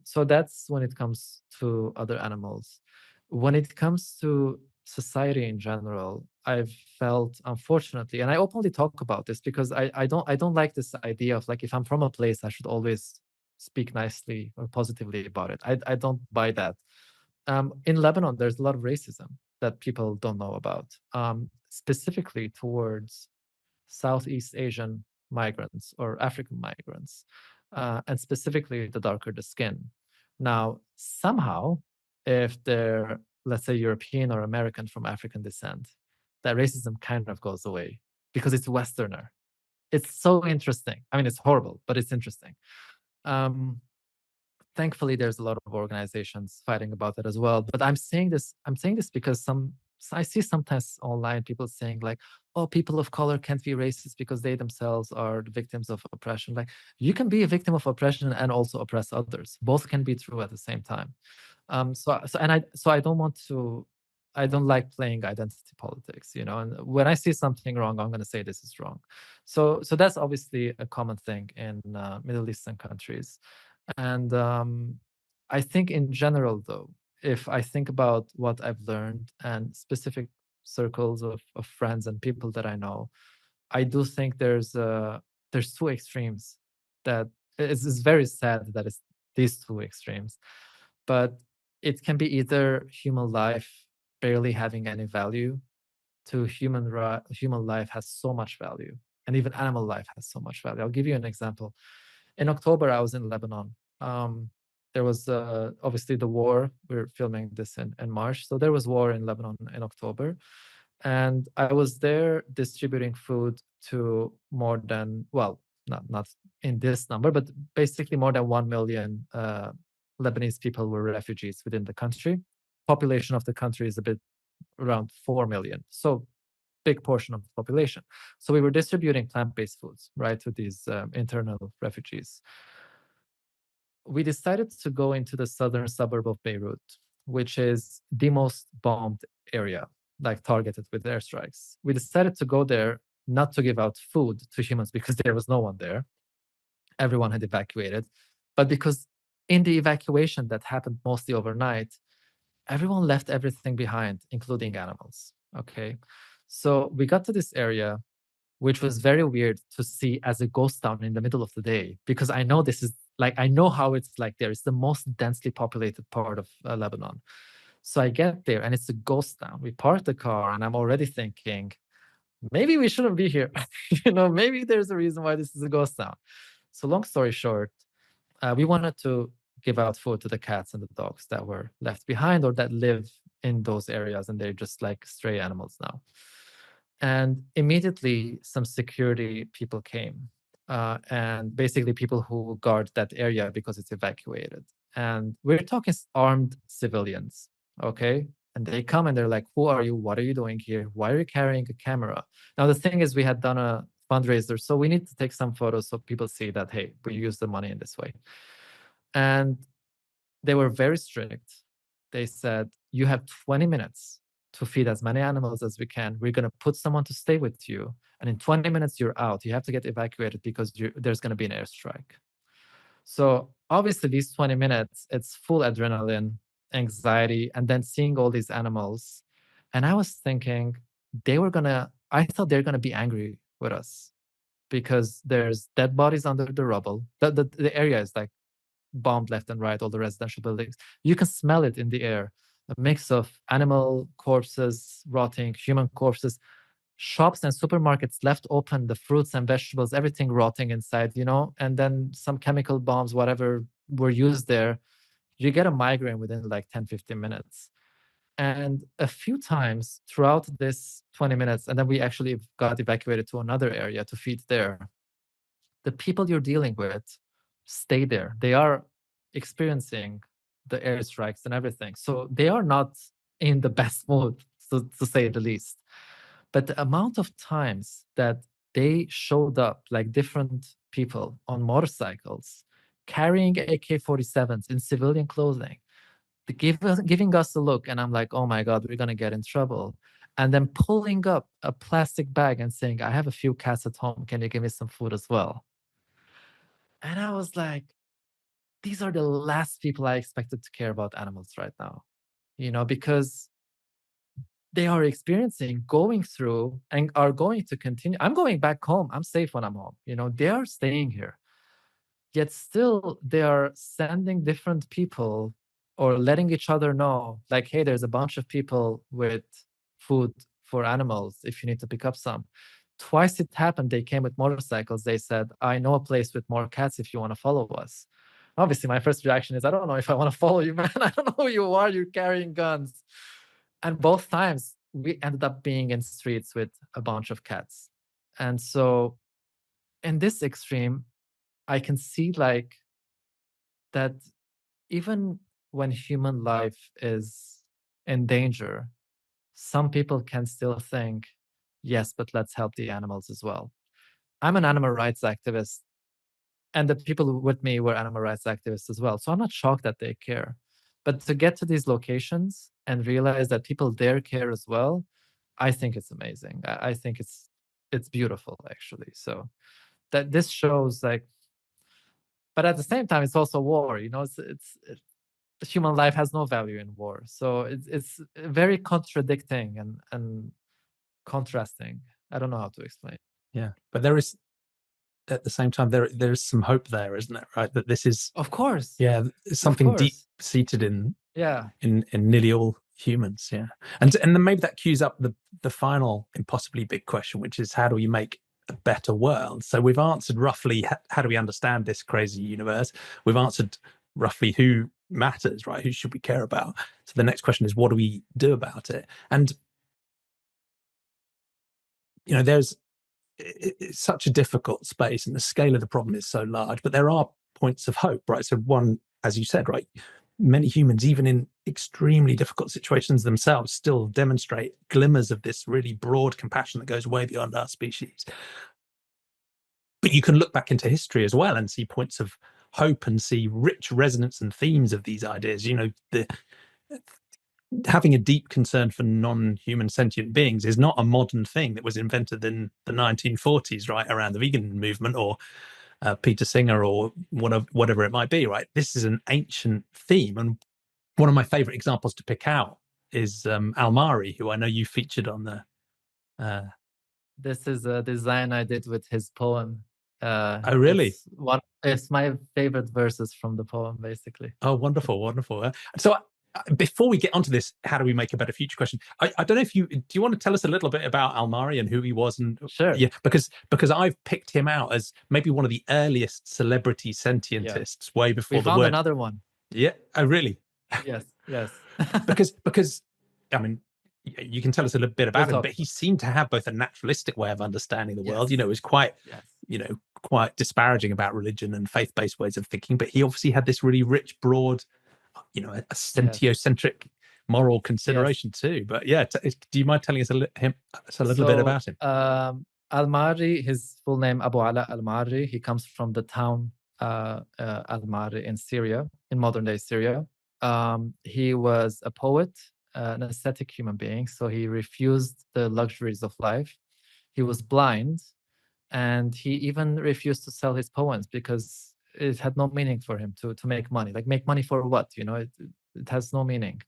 So that's when it comes to other animals. When it comes to society in general, I've felt, unfortunately, and I openly talk about this because I don't like this idea of like, if I'm from a place, I should always speak nicely or positively about it. I don't buy that. In Lebanon, there's a lot of racism that people don't know about, specifically towards Southeast Asian migrants or African migrants, and specifically the darker the skin. Now, somehow, if they're, let's say, European or American from African descent, that racism kind of goes away because it's Westerner. It's so interesting. I mean, it's horrible, but it's interesting. Thankfully, there's a lot of organizations fighting about that as well. But I'm saying this because I see sometimes online people saying like, oh, people of color can't be racist because they themselves are the victims of oppression. Like, you can be a victim of oppression and also oppress others. Both can be true at the same time. I don't like playing identity politics, And when I see something wrong, I'm going to say this is wrong. So that's obviously a common thing in Middle Eastern countries. And I think in general, though, if I think about what I've learned and specific circles of friends and people that I know, I do think there's two extremes that it's very sad that it's these two extremes, but it can be either human life barely having any value to human life has so much value, and even animal life has so much value. I'll give you an example. In October, I was in Lebanon. There was obviously the war. We're filming this in March, so there was war in Lebanon in October, and I was there distributing food to more than, well, not in this number, but basically more than 1 million Lebanese people were refugees within the country. Population of the country is a bit around 4 million. So big portion of the population. So we were distributing plant-based foods, right, to these internal refugees. We decided to go into the southern suburb of Beirut, which is the most bombed area, like targeted with airstrikes. We decided to go there not to give out food to humans because there was no one there. Everyone had evacuated. But because in the evacuation that happened mostly overnight, everyone left everything behind, including animals. Okay. So we got to this area, which was very weird to see as a ghost town in the middle of the day, because I know this is like, I know how it's like there. It's the most densely populated part of Lebanon. So I get there and it's a ghost town. We park the car and I'm already thinking, maybe we shouldn't be here. Maybe there's a reason why this is a ghost town. So long story short, we wanted to give out food to the cats and the dogs that were left behind or that live in those areas, and they're just like stray animals now. And immediately some security people came, and basically people who guard that area because it's evacuated. And we're talking armed civilians, okay? And they come and they're like, who are you? What are you doing here? Why are you carrying a camera? Now, the thing is, we had done a fundraiser, so we need to take some photos so people see that, hey, we use the money in this way. And they were very strict. They said, you have 20 minutes to feed as many animals as we can. We're going to put someone to stay with you. And in 20 minutes, you're out. You have to get evacuated because there's going to be an airstrike. So obviously, these 20 minutes, it's full adrenaline, anxiety, and then seeing all these animals. And I was thinking, I thought they're going to be angry with us because there's dead bodies under the rubble. The area is like bombed left and right, all the residential buildings. You can smell it in the air, a mix of animal corpses rotting, human corpses, shops and supermarkets left open, the fruits and vegetables, everything rotting inside, and then some chemical bombs, whatever were used there. You get a migraine within like 10, 15 minutes. And a few times throughout this 20 minutes, and then we actually got evacuated to another area to feed there. The people you're dealing with stay there. They are experiencing the airstrikes and everything. So they are not in the best mood, to say the least. But the amount of times that they showed up, like different people on motorcycles, carrying AK-47s in civilian clothing, giving us a look, and I'm like, oh my God, we're going to get in trouble. And then pulling up a plastic bag and saying, I have a few cats at home. Can you give me some food as well? And I was like, these are the last people I expected to care about animals right now, because they are experiencing, going through, and are going to continue. I'm going back home. I'm safe when I'm home. They are staying here. Yet still, they are sending different people or letting each other know, like, hey, there's a bunch of people with food for animals if you need to pick up some. Twice it happened. They came with motorcycles. They said, I know a place with more cats if you want to follow us. Obviously, my first reaction is, I don't know if I want to follow you, man. I don't know who you are. You're carrying guns. And both times we ended up being in streets with a bunch of cats. And so in this extreme, I can see like that even when human life is in danger, some people can still think, yes, but let's help the animals as well. I'm an animal rights activist, and the people with me were animal rights activists as well. So I'm not shocked that they care. But to get to these locations and realize that people there care as well, I think it's amazing. I think it's beautiful actually. So that this shows like, but at the same time, it's also war. Human life has no value in war. So it's very contradicting and contrasting. I don't know how to explain. Yeah, but there is at the same time there is some hope there, isn't it? Right, that this is, Of course, yeah, of something deep course. seated in Yeah, nearly all humans. Yeah, and then maybe that cues up the final impossibly big question, which is, how do we make a better world? So we've answered roughly how do we understand this crazy universe. We've answered roughly who matters, right? Who should we care about? So the next question is, what do we do about it? And there's it's such a difficult space, and the scale of the problem is so large, but there are points of hope, right? So one, as you said, right, many humans, even in extremely difficult situations themselves, still demonstrate glimmers of this really broad compassion that goes way beyond our species. But you can look back into history as well and see points of hope and see rich resonance and themes of these ideas. Having a deep concern for non-human sentient beings is not a modern thing that was invented in the 1940s, right, around the vegan movement, or Peter Singer, or whatever it might be, right? This is an ancient theme. And one of my favorite examples to pick out is Al-Mari, who I know you featured on the... this is a design I did with his poem. Oh, really? It's my favorite verses from the poem, basically. Oh, wonderful, wonderful. So before we get onto this, how do we make a better future question? I don't know if do you want to tell us a little bit about Almari and who he was, and Sure. yeah, because I've picked him out as maybe one of the earliest celebrity Yeah. sentientists, way We before the found word. another one. Yeah, oh really? Yes, yes. Because I mean, you can tell us a little bit We'll about him, talk but he about it. seemed to have both a naturalistic way of understanding the world. Yes, You know, was quite, yes, quite disparaging about religion and faith-based ways of thinking, but he obviously had this really rich, broad, a yes, sentiocentric moral yes. consideration too. But yeah, do you mind telling us a little bit So about him? Al-Mari, his full name Abu Ala Al-Mari. He comes from the town Al-Mari in Syria, in modern day Syria. He was a poet, an ascetic human being. So he refused the luxuries of life. He was blind, and he even refused to sell his poems because it had no meaning for him to make money. Like, make money for what? It has no meaning.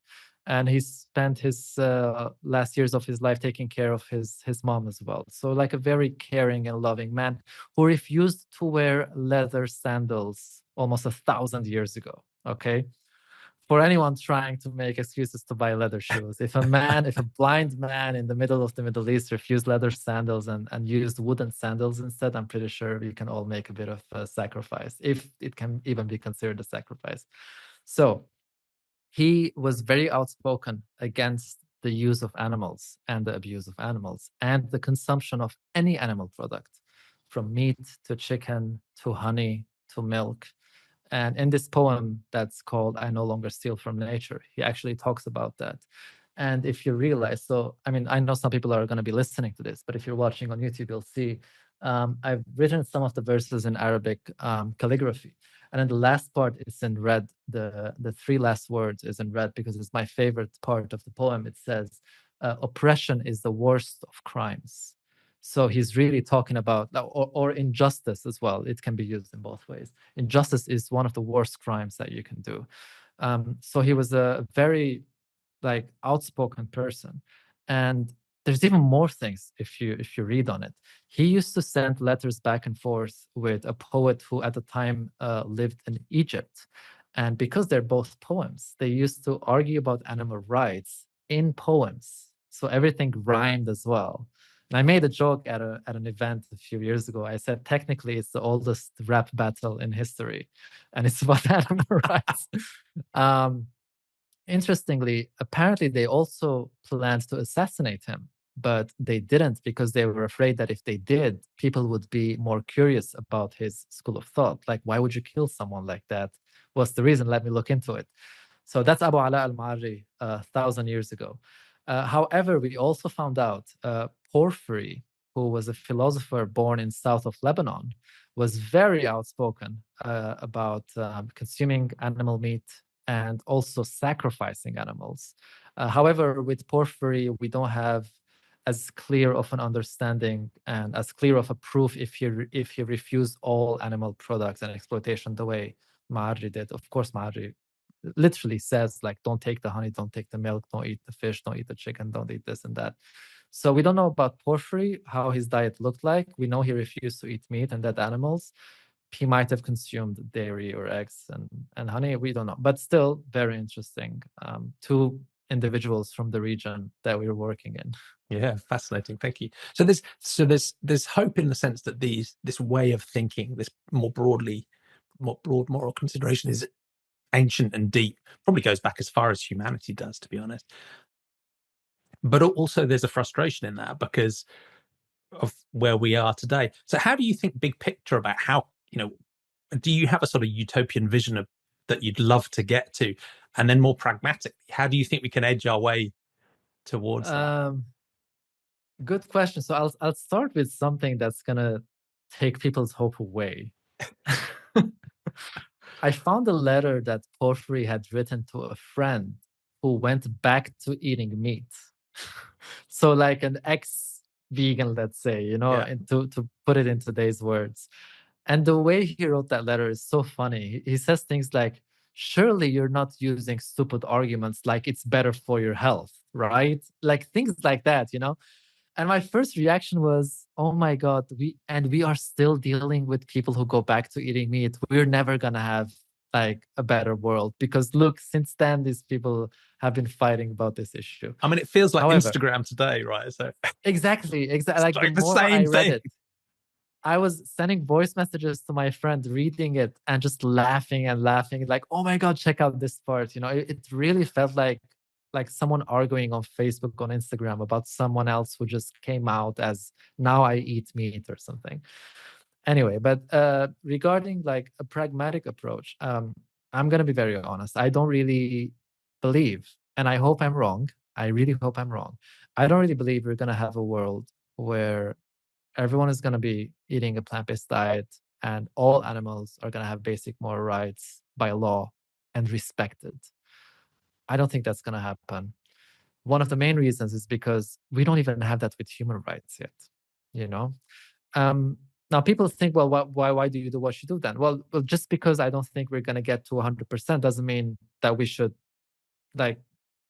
And he spent his last years of his life taking care of his mom as well. So, like, a very caring and loving man who refused to wear leather sandals almost 1,000 years ago. Okay, for anyone trying to make excuses to buy leather shoes. If a blind man in the middle of the Middle East refused leather sandals and used wooden sandals instead, I'm pretty sure we can all make a bit of a sacrifice, if it can even be considered a sacrifice. So he was very outspoken against the use of animals and the abuse of animals and the consumption of any animal product, from meat to chicken to honey to milk. And in this poem that's called I No Longer Steal from Nature, he actually talks about that. And if you realize, so, I mean, I know some people are going to be listening to this, but if you're watching on YouTube, you'll see I've written some of the verses in Arabic calligraphy. And then the last part is in red. The three last words is in red because it's my favorite part of the poem. It says, oppression is the worst of crimes. So he's really talking about, or injustice as well. It can be used in both ways. Injustice is one of the worst crimes that you can do. So he was a very, like, outspoken person. And there's even more things if you read on it. He used to send letters back and forth with a poet who at the time lived in Egypt. And because they're both poems, they used to argue about animal rights in poems. So everything rhymed as well. And I made a joke at an event a few years ago. I said, technically, it's the oldest rap battle in history, and it's about animal rights. Um, Interestingly, apparently they also planned to assassinate him, but they didn't because they were afraid that if they did, people would be more curious about his school of thought. Like, why would you kill someone like that? What's the reason? Let me look into it. So that's Abu Ala al-Ma'arri 1,000 years ago. However, we also found out Porphyry, who was a philosopher born in south of Lebanon, was very outspoken about consuming animal meat and also sacrificing animals. However, with Porphyry, we don't have as clear of an understanding and as clear of a proof if he refused all animal products and exploitation the way Ma'arri did. Of course, Ma'arri literally says, like, don't take the honey, don't take the milk, don't eat the fish, don't eat the chicken, don't eat this and that. So we don't know about Porphyry, how his diet looked like. We know he refused to eat meat and dead animals. He might have consumed dairy or eggs and honey. We don't know, but still very interesting. Two individuals from the region that we were working in. Yeah, fascinating. Thank you. So there's hope in the sense that this way of thinking, this more broad moral consideration, is ancient and deep. Probably goes back as far as humanity does, to be honest. But also there's a frustration in that because of where we are today. So how do you think big picture about how, do you have a sort of utopian vision of that you'd love to get to? And then more pragmatically, how do you think we can edge our way towards that? Good question. So I'll start with something that's gonna take people's hope away. I found a letter that Porphyry had written to a friend who went back to eating meat. So, like, an ex-vegan, let's say, Yeah. and to put it in today's words. And the way he wrote that letter is so funny. He says things like, surely you're not using stupid arguments like it's better for your health, right? Like, things like that. And my first reaction was, oh my God, we are still dealing with people who go back to eating meat. We're never gonna have like a better world. Because look, since then, these people have been fighting about this issue. I mean, it feels like However, Instagram today, right? So exactly. it's Like the like the more I same read thing. it, I was sending voice messages to my friend, reading it and just laughing and laughing, like, "Oh my God, check out this part." It really felt like someone arguing on Facebook, on Instagram about someone else who just came out as now I eat meat or something. Anyway, but regarding like a pragmatic approach, I'm gonna be very honest. I don't really believe, and I hope I'm wrong. I really hope I'm wrong. I don't really believe we're gonna have a world where everyone is going to be eating a plant-based diet and all animals are going to have basic moral rights by law and respected. I don't think that's going to happen. One of the main reasons is because we don't even have that with human rights yet. You know, um, now people think, well, why do you do what you do then? Well, just because I don't think we're going to get to 100% doesn't mean that like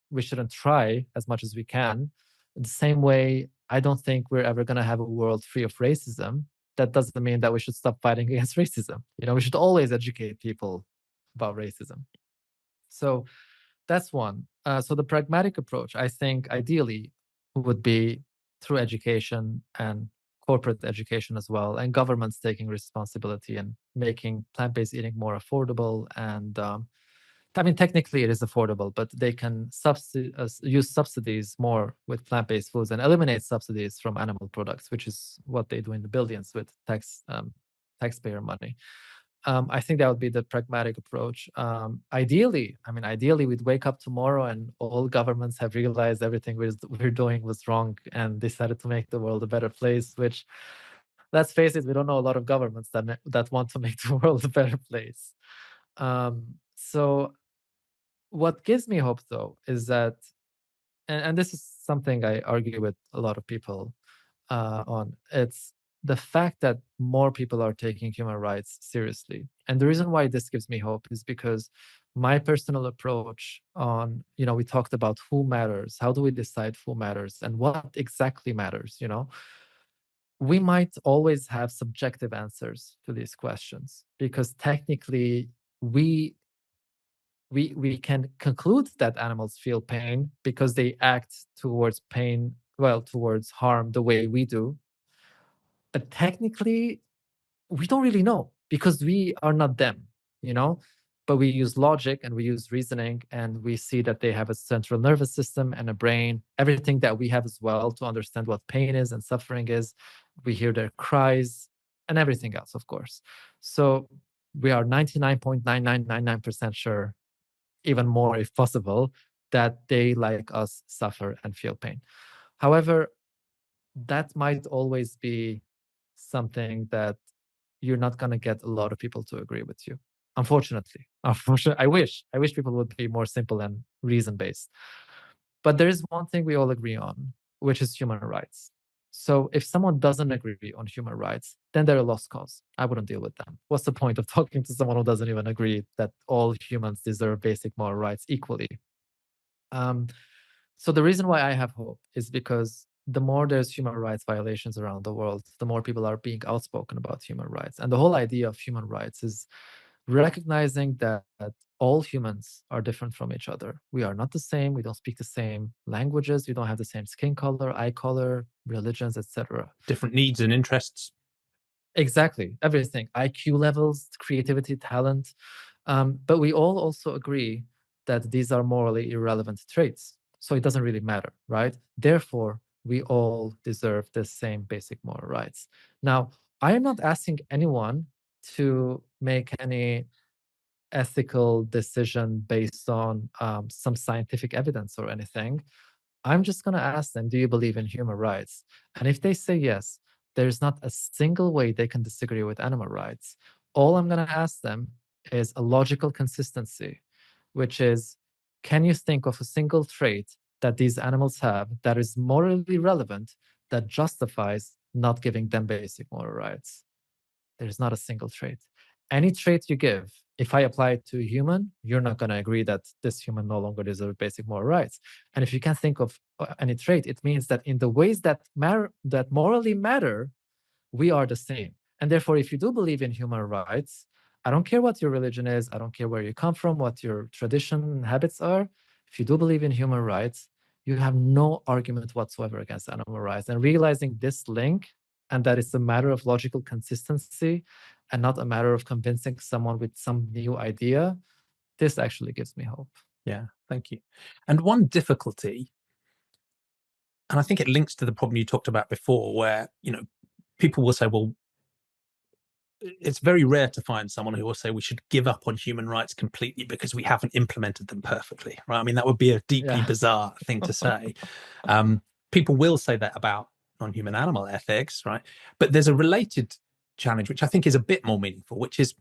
we shouldn't try as much as we can. In the same way, I don't think we're ever going to have a world free of racism. That doesn't mean that we should stop fighting against racism. We should always educate people about racism. So that's one. So the pragmatic approach, I think, ideally, would be through education and corporate education as well, and governments taking responsibility and making plant-based eating more affordable and I mean, technically it is affordable, but they can use subsidies more with plant-based foods and eliminate subsidies from animal products, which is what they do in the billions with taxpayer money. I think that would be the pragmatic approach. Ideally, we'd wake up tomorrow and all governments have realized everything we're doing was wrong and decided to make the world a better place. Which, let's face it, we don't know a lot of governments that want to make the world a better place. So what gives me hope, though, is that, and this is something I argue with a lot of people on, it's the fact that more people are taking human rights seriously. And the reason why this gives me hope is because my personal approach on, we talked about who matters, how do we decide who matters, and what exactly matters, we might always have subjective answers to these questions because technically we we can conclude that animals feel pain because they act towards pain, well, towards harm the way we do. But technically, we don't really know because we are not them, you know? But we use logic and we use reasoning and we see that they have a central nervous system and a brain, everything that we have as well to understand what pain is and suffering is. We hear their cries and everything else, of course. So we are 99.9999% sure, even more if possible, that they, like us, suffer and feel pain. However, that might always be something that you're not going to get a lot of people to agree with you. Unfortunately, I wish people would be more simple and reason based. But there is one thing we all agree on, which is human rights. So if someone doesn't agree on human rights, then they're a lost cause. I wouldn't deal with them. What's the point of talking to someone who doesn't even agree that all humans deserve basic moral rights equally? Um, so the reason why I have hope is because the more there's human rights violations around the world, the more people are being outspoken about human rights. And the whole idea of human rights is recognizing that all humans are different from each other. We are not the same. We don't speak the same languages. We don't have the same skin color, eye color, religions, etc. Different needs and interests. Exactly, everything. IQ levels, creativity, talent. But we all also agree that these are morally irrelevant traits. So it doesn't really matter, right? Therefore, we all deserve the same basic moral rights. Now, I am not asking anyone to make any ethical decision based on some scientific evidence or anything. I'm just going to ask them, do you believe in human rights? And if they say yes, there's not a single way they can disagree with animal rights. All I'm going to ask them is a logical consistency, which is, can you think of a single trait that these animals have that is morally relevant that justifies not giving them basic moral rights? There's not a single trait. Any trait you give, if I apply it to a human, you're not going to agree that this human no longer deserves basic moral rights. And if you can't think of any trait, it means that in the ways that that morally matter, we are the same. And therefore, if you do believe in human rights, I don't care what your religion is. I don't care where you come from, what your tradition and habits are. If you do believe in human rights, you have no argument whatsoever against animal rights. And realizing this link, and that it's a matter of logical consistency and not a matter of convincing someone with some new idea, this actually gives me hope. Yeah, thank you. And one difficulty, and I think it links to the problem you talked about before, where, people will say, well, it's very rare to find someone who will say we should give up on human rights completely because we haven't implemented them perfectly, right? I mean, that would be a deeply Yeah. bizarre thing to say. People will say that about non-human animal ethics, right? But there's a related challenge, which I think is a bit more meaningful, which is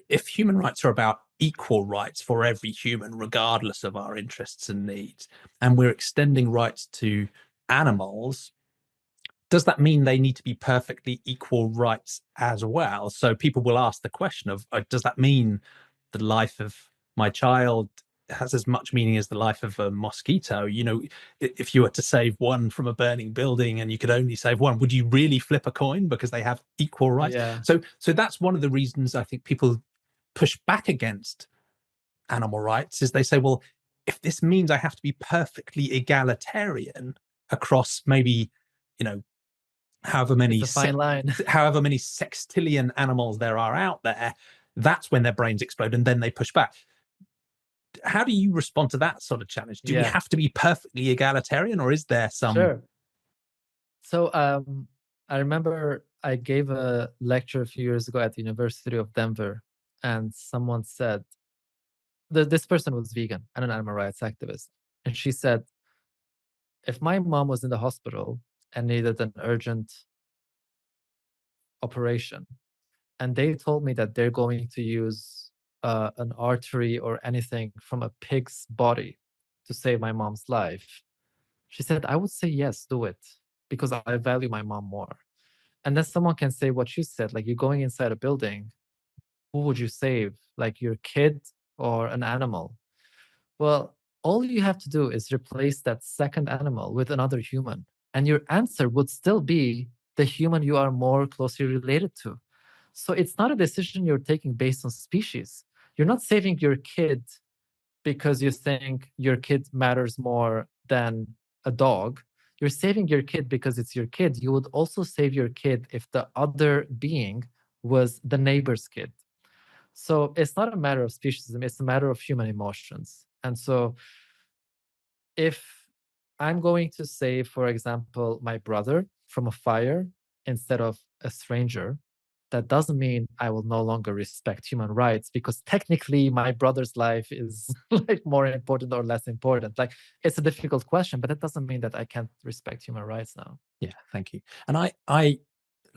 if human rights are about equal rights for every human, regardless of our interests and needs, and we're extending rights to animals, does that mean they need to be perfectly equal rights as well? So people will ask the question of, does that mean the life of my child has as much meaning as the life of a mosquito? If you were to save one from a burning building and you could only save one, would you really flip a coin because they have equal rights? Yeah. So that's one of the reasons I think people push back against animal rights, is they say, well, if this means I have to be perfectly egalitarian across maybe, you know, however It's many a fine line. however many sextillion animals there are out there, that's when their brains explode and then they push back. How do you respond to that sort of challenge? Do we Yeah, have to be perfectly egalitarian, or is there some? sure. So I remember I gave a lecture a few years ago at the University of Denver, and someone said, this person was vegan and an animal rights activist. And she said, if my mom was in the hospital and needed an urgent operation, and they told me that they're going to use an artery or anything from a pig's body to save my mom's life, she said, I would say, yes, do it, because I value my mom more. And then someone can say what you said, like, you're going inside a building, who would you save? Like your kid or an animal? Well, all you have to do is replace that second animal with another human, and your answer would still be the human you are more closely related to. So it's not a decision you're taking based on species. You're not saving your kid because you think your kid matters more than a dog. You're saving your kid because it's your kid. You would also save your kid if the other being was the neighbor's kid. So it's not a matter of speciesism, it's a matter of human emotions. And so if I'm going to save, for example, my brother from a fire instead of a stranger, that doesn't mean I will no longer respect human rights, because technically my brother's life is like more important or less important. Like, it's a difficult question, but that doesn't mean that I can't respect human rights now. Yeah, thank you. And I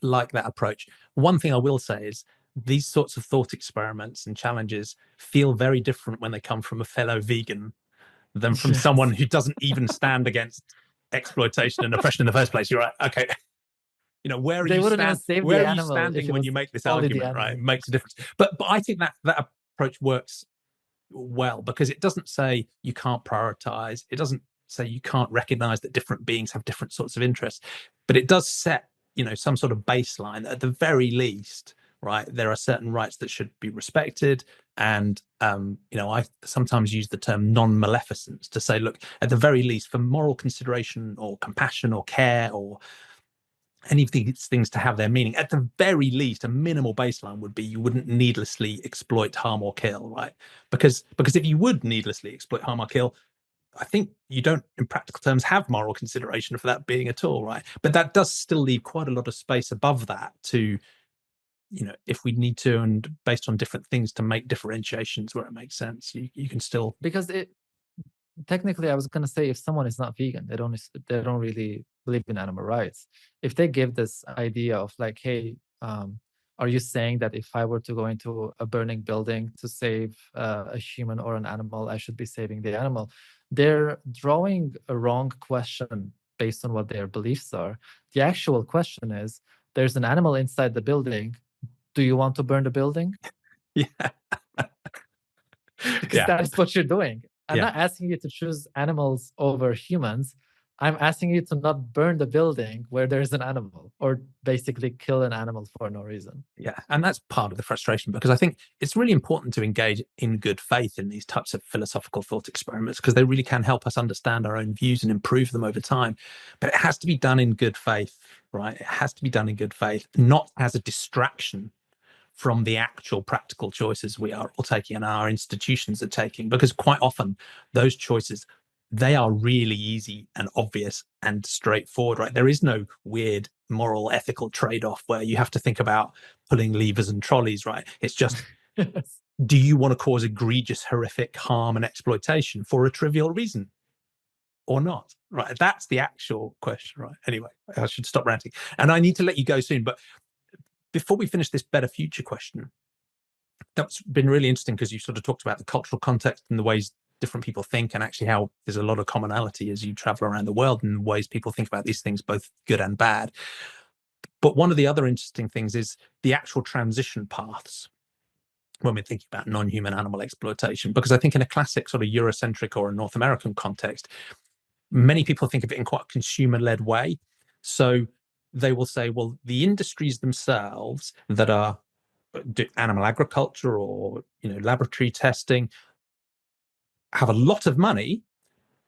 like that approach. One thing I will say is these sorts of thought experiments and challenges feel very different when they come from a fellow vegan than from someone Yes. who doesn't even stand against exploitation and oppression in the first place. You're right. Okay. Where are They you wouldn't even stand? save the Where are you animal if standing it when you was make this only the argument? Right, it animal. makes a difference. But I think that approach works well because it doesn't say you can't prioritize. It doesn't say you can't recognize that different beings have different sorts of interests, but it does set some sort of baseline. At the very least, right, there are certain rights that should be respected. And I sometimes use the term non-maleficence to say, look, at the very least, for moral consideration or compassion or care or any of these things to have their meaning, at the very least, a minimal baseline would be you wouldn't needlessly exploit, harm, or kill, right? Because if you would needlessly exploit, harm, or kill, I think you don't, in practical terms, have moral consideration for that being at all, right? But that does still leave quite a lot of space above that to, if we need to, and based on different things, to make differentiations where it makes sense. You can still. Because technically, I was gonna say, if someone is not vegan, they don't really believe in animal rights. If they give this idea of like, hey, are you saying that if I were to go into a burning building to save a human or an animal, I should be saving the animal? They're drawing a wrong question based on what their beliefs are. The actual question is, there's an animal inside the building. Do you want to burn the building? Yeah. Because Yeah. that is what you're doing. I'm Yeah. not asking you to choose animals over humans. I'm asking you to not burn the building where there's an animal, or basically kill an animal for no reason. Yeah, and that's part of the frustration, because I think it's really important to engage in good faith in these types of philosophical thought experiments, because they really can help us understand our own views and improve them over time. But it has to be done in good faith, right? It has to be done in good faith, not as a distraction from the actual practical choices we are all taking and our institutions are taking, because quite often those choices, they are really easy and obvious and straightforward, right? There is no weird moral ethical trade-off where you have to think about pulling levers and trolleys, right? It's just, do you want to cause egregious horrific harm and exploitation for a trivial reason or not? Right, that's the actual question. Right, anyway, I should stop ranting, and I need to let you go soon, but before we finish this better future question, that's been really interesting, because you sort of talked about the cultural context and the ways different people think, and actually how there's a lot of commonality as you travel around the world and ways people think about these things, both good and bad. But one of the other interesting things is the actual transition paths when we're thinking about non-human animal exploitation, because I think in a classic sort of Eurocentric or a North American context, many people think of it in quite a consumer-led way. So they will say, well, the industries themselves that are animal agriculture or laboratory testing have a lot of money,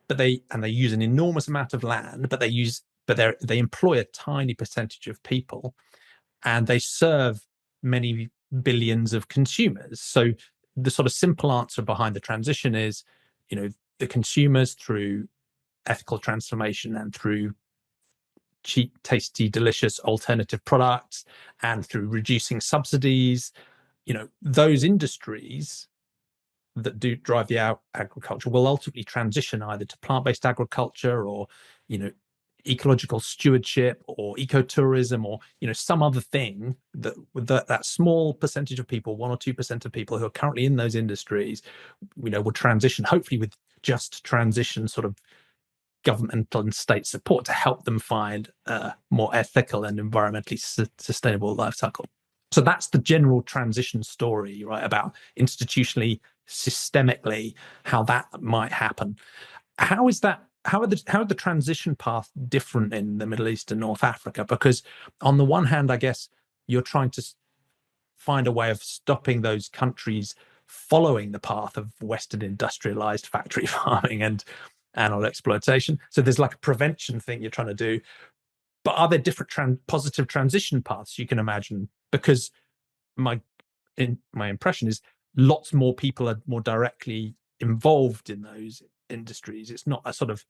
but they use an enormous amount of land, but they employ a tiny percentage of people, and they serve many billions of consumers. So the sort of simple answer behind the transition is, the consumers, through ethical transformation and through cheap, tasty, delicious alternative products, and through reducing subsidies, those industries that do drive the agriculture will ultimately transition either to plant-based agriculture or, ecological stewardship or ecotourism, or, some other thing that small percentage of people, 1 or 2% of people who are currently in those industries, will transition, hopefully with just transition sort of governmental and state support to help them find a more ethical and environmentally sustainable life cycle. So that's the general transition story, right? About institutionally, systemically, how that might happen. How is that? How are the transition path different in the Middle East and North Africa? Because on the one hand, I guess you're trying to find a way of stopping those countries following the path of Western industrialized factory farming and animal exploitation. So there's like a prevention thing you're trying to do. But are there different positive transition paths you can imagine? Because my impression is lots more people are more directly involved in those industries. It's not a sort of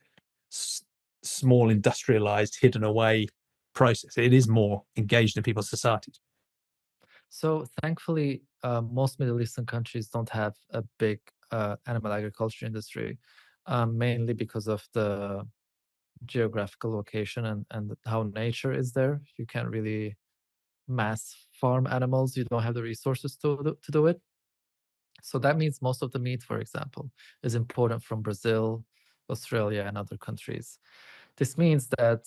small industrialized hidden away process. It is more engaged in people's societies. So thankfully, most Middle Eastern countries don't have a big animal agriculture industry, mainly because of the geographical location and how nature is there. You can't really mass farm animals. You don't have the resources to do it. So that means most of the meat, for example, is imported from Brazil, Australia, and other countries. This means that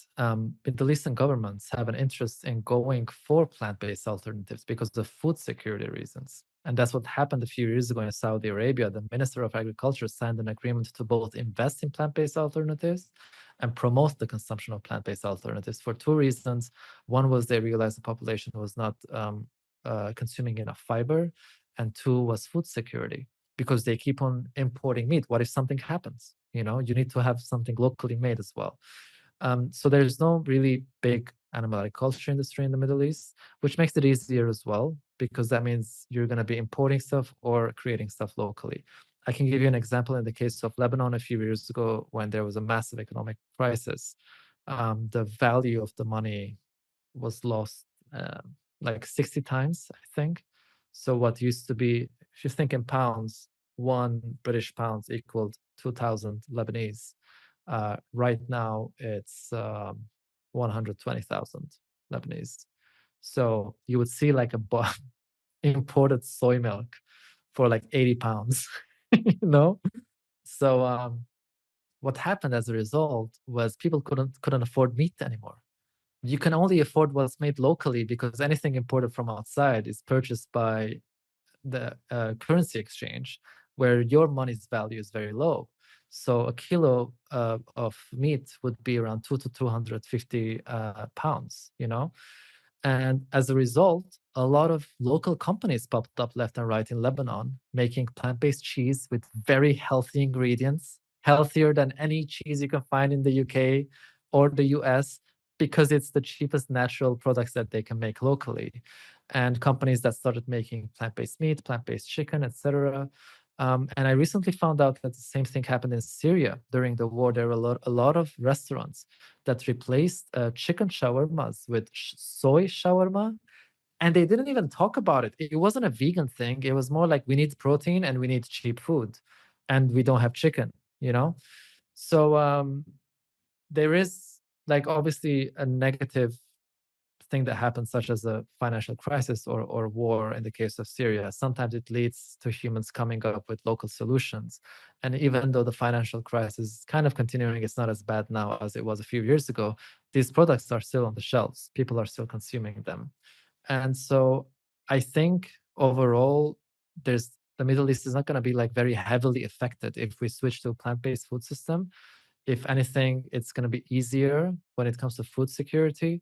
Middle Eastern governments have an interest in going for plant-based alternatives because of food security reasons. And that's what happened a few years ago in Saudi Arabia. The Minister of Agriculture signed an agreement to both invest in plant-based alternatives and promote the consumption of plant-based alternatives for two reasons. One was they realized the population was not consuming enough fiber, and two was food security, because they keep on importing meat. What if something happens? You need to have something locally made as well. So there's no really big animal agriculture industry in the Middle East, which makes it easier as well, because that means you're going to be importing stuff or creating stuff locally. I can give you an example in the case of Lebanon a few years ago when there was a massive economic crisis. The value of the money was lost like 60 times, I think. So what used to be, if you think in pounds, 1 British pound equaled 2,000 Lebanese. Right now, it's 120,000 Lebanese. So you would see like a imported soy milk for like 80 pounds, you know? So what happened as a result was people couldn't afford meat anymore. You can only afford what's made locally because anything imported from outside is purchased by the currency exchange, where your money's value is very low. So a kilo of meat would be around 2 to 250 pounds, you know? And as a result, a lot of local companies popped up left and right in Lebanon, making plant-based cheese with very healthy ingredients, healthier than any cheese you can find in the UK or the US, because it's the cheapest natural products that they can make locally. And companies that started making plant-based meat, plant-based chicken, etc. And I recently found out that the same thing happened in Syria during the war. There were a lot of restaurants that replaced chicken shawarmas with soy shawarma, and they didn't even talk about it. It wasn't a vegan thing. It was more like we need protein and we need cheap food, and we don't have chicken, you know? So there is like obviously a negative thing that happens, such as a financial crisis or war in the case of Syria. Sometimes it leads to humans coming up with local solutions. And even though the financial crisis is kind of continuing, it's not as bad now as it was a few years ago. These products are still on the shelves. People are still consuming them. And so I think overall, the Middle East is not going to be like very heavily affected if we switch to a plant-based food system. If anything, it's going to be easier when it comes to food security,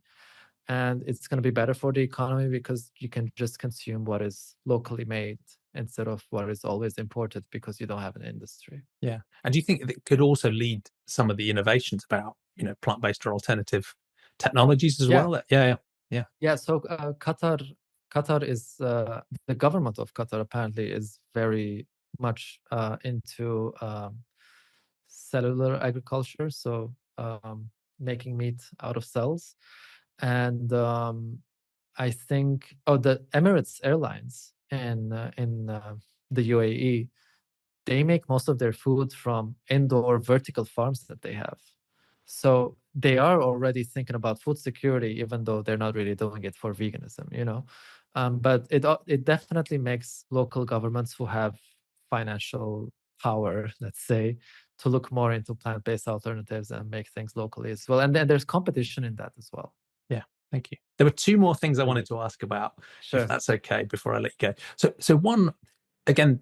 and it's going to be better for the economy because you can just consume what is locally made instead of what is always imported because you don't have an industry. Yeah. And do you think it could also lead some of the innovations about, plant-based or alternative technologies as Yeah, well? Yeah, yeah, yeah. So Qatar is the government of Qatar apparently is very much into cellular agriculture, so making meat out of cells, and I think the Emirates Airlines in the UAE, they make most of their food from indoor vertical farms that they have. So they are already thinking about food security, even though they're not really doing it for veganism, you know. But it definitely makes local governments who have financial power, let's say, to look more into plant-based alternatives and make things locally as well. And then there's competition in that as well. yeah. Thank you. There were two more things I Really wanted good. to ask about, if Sure. that's okay, before I let you go. So one, again,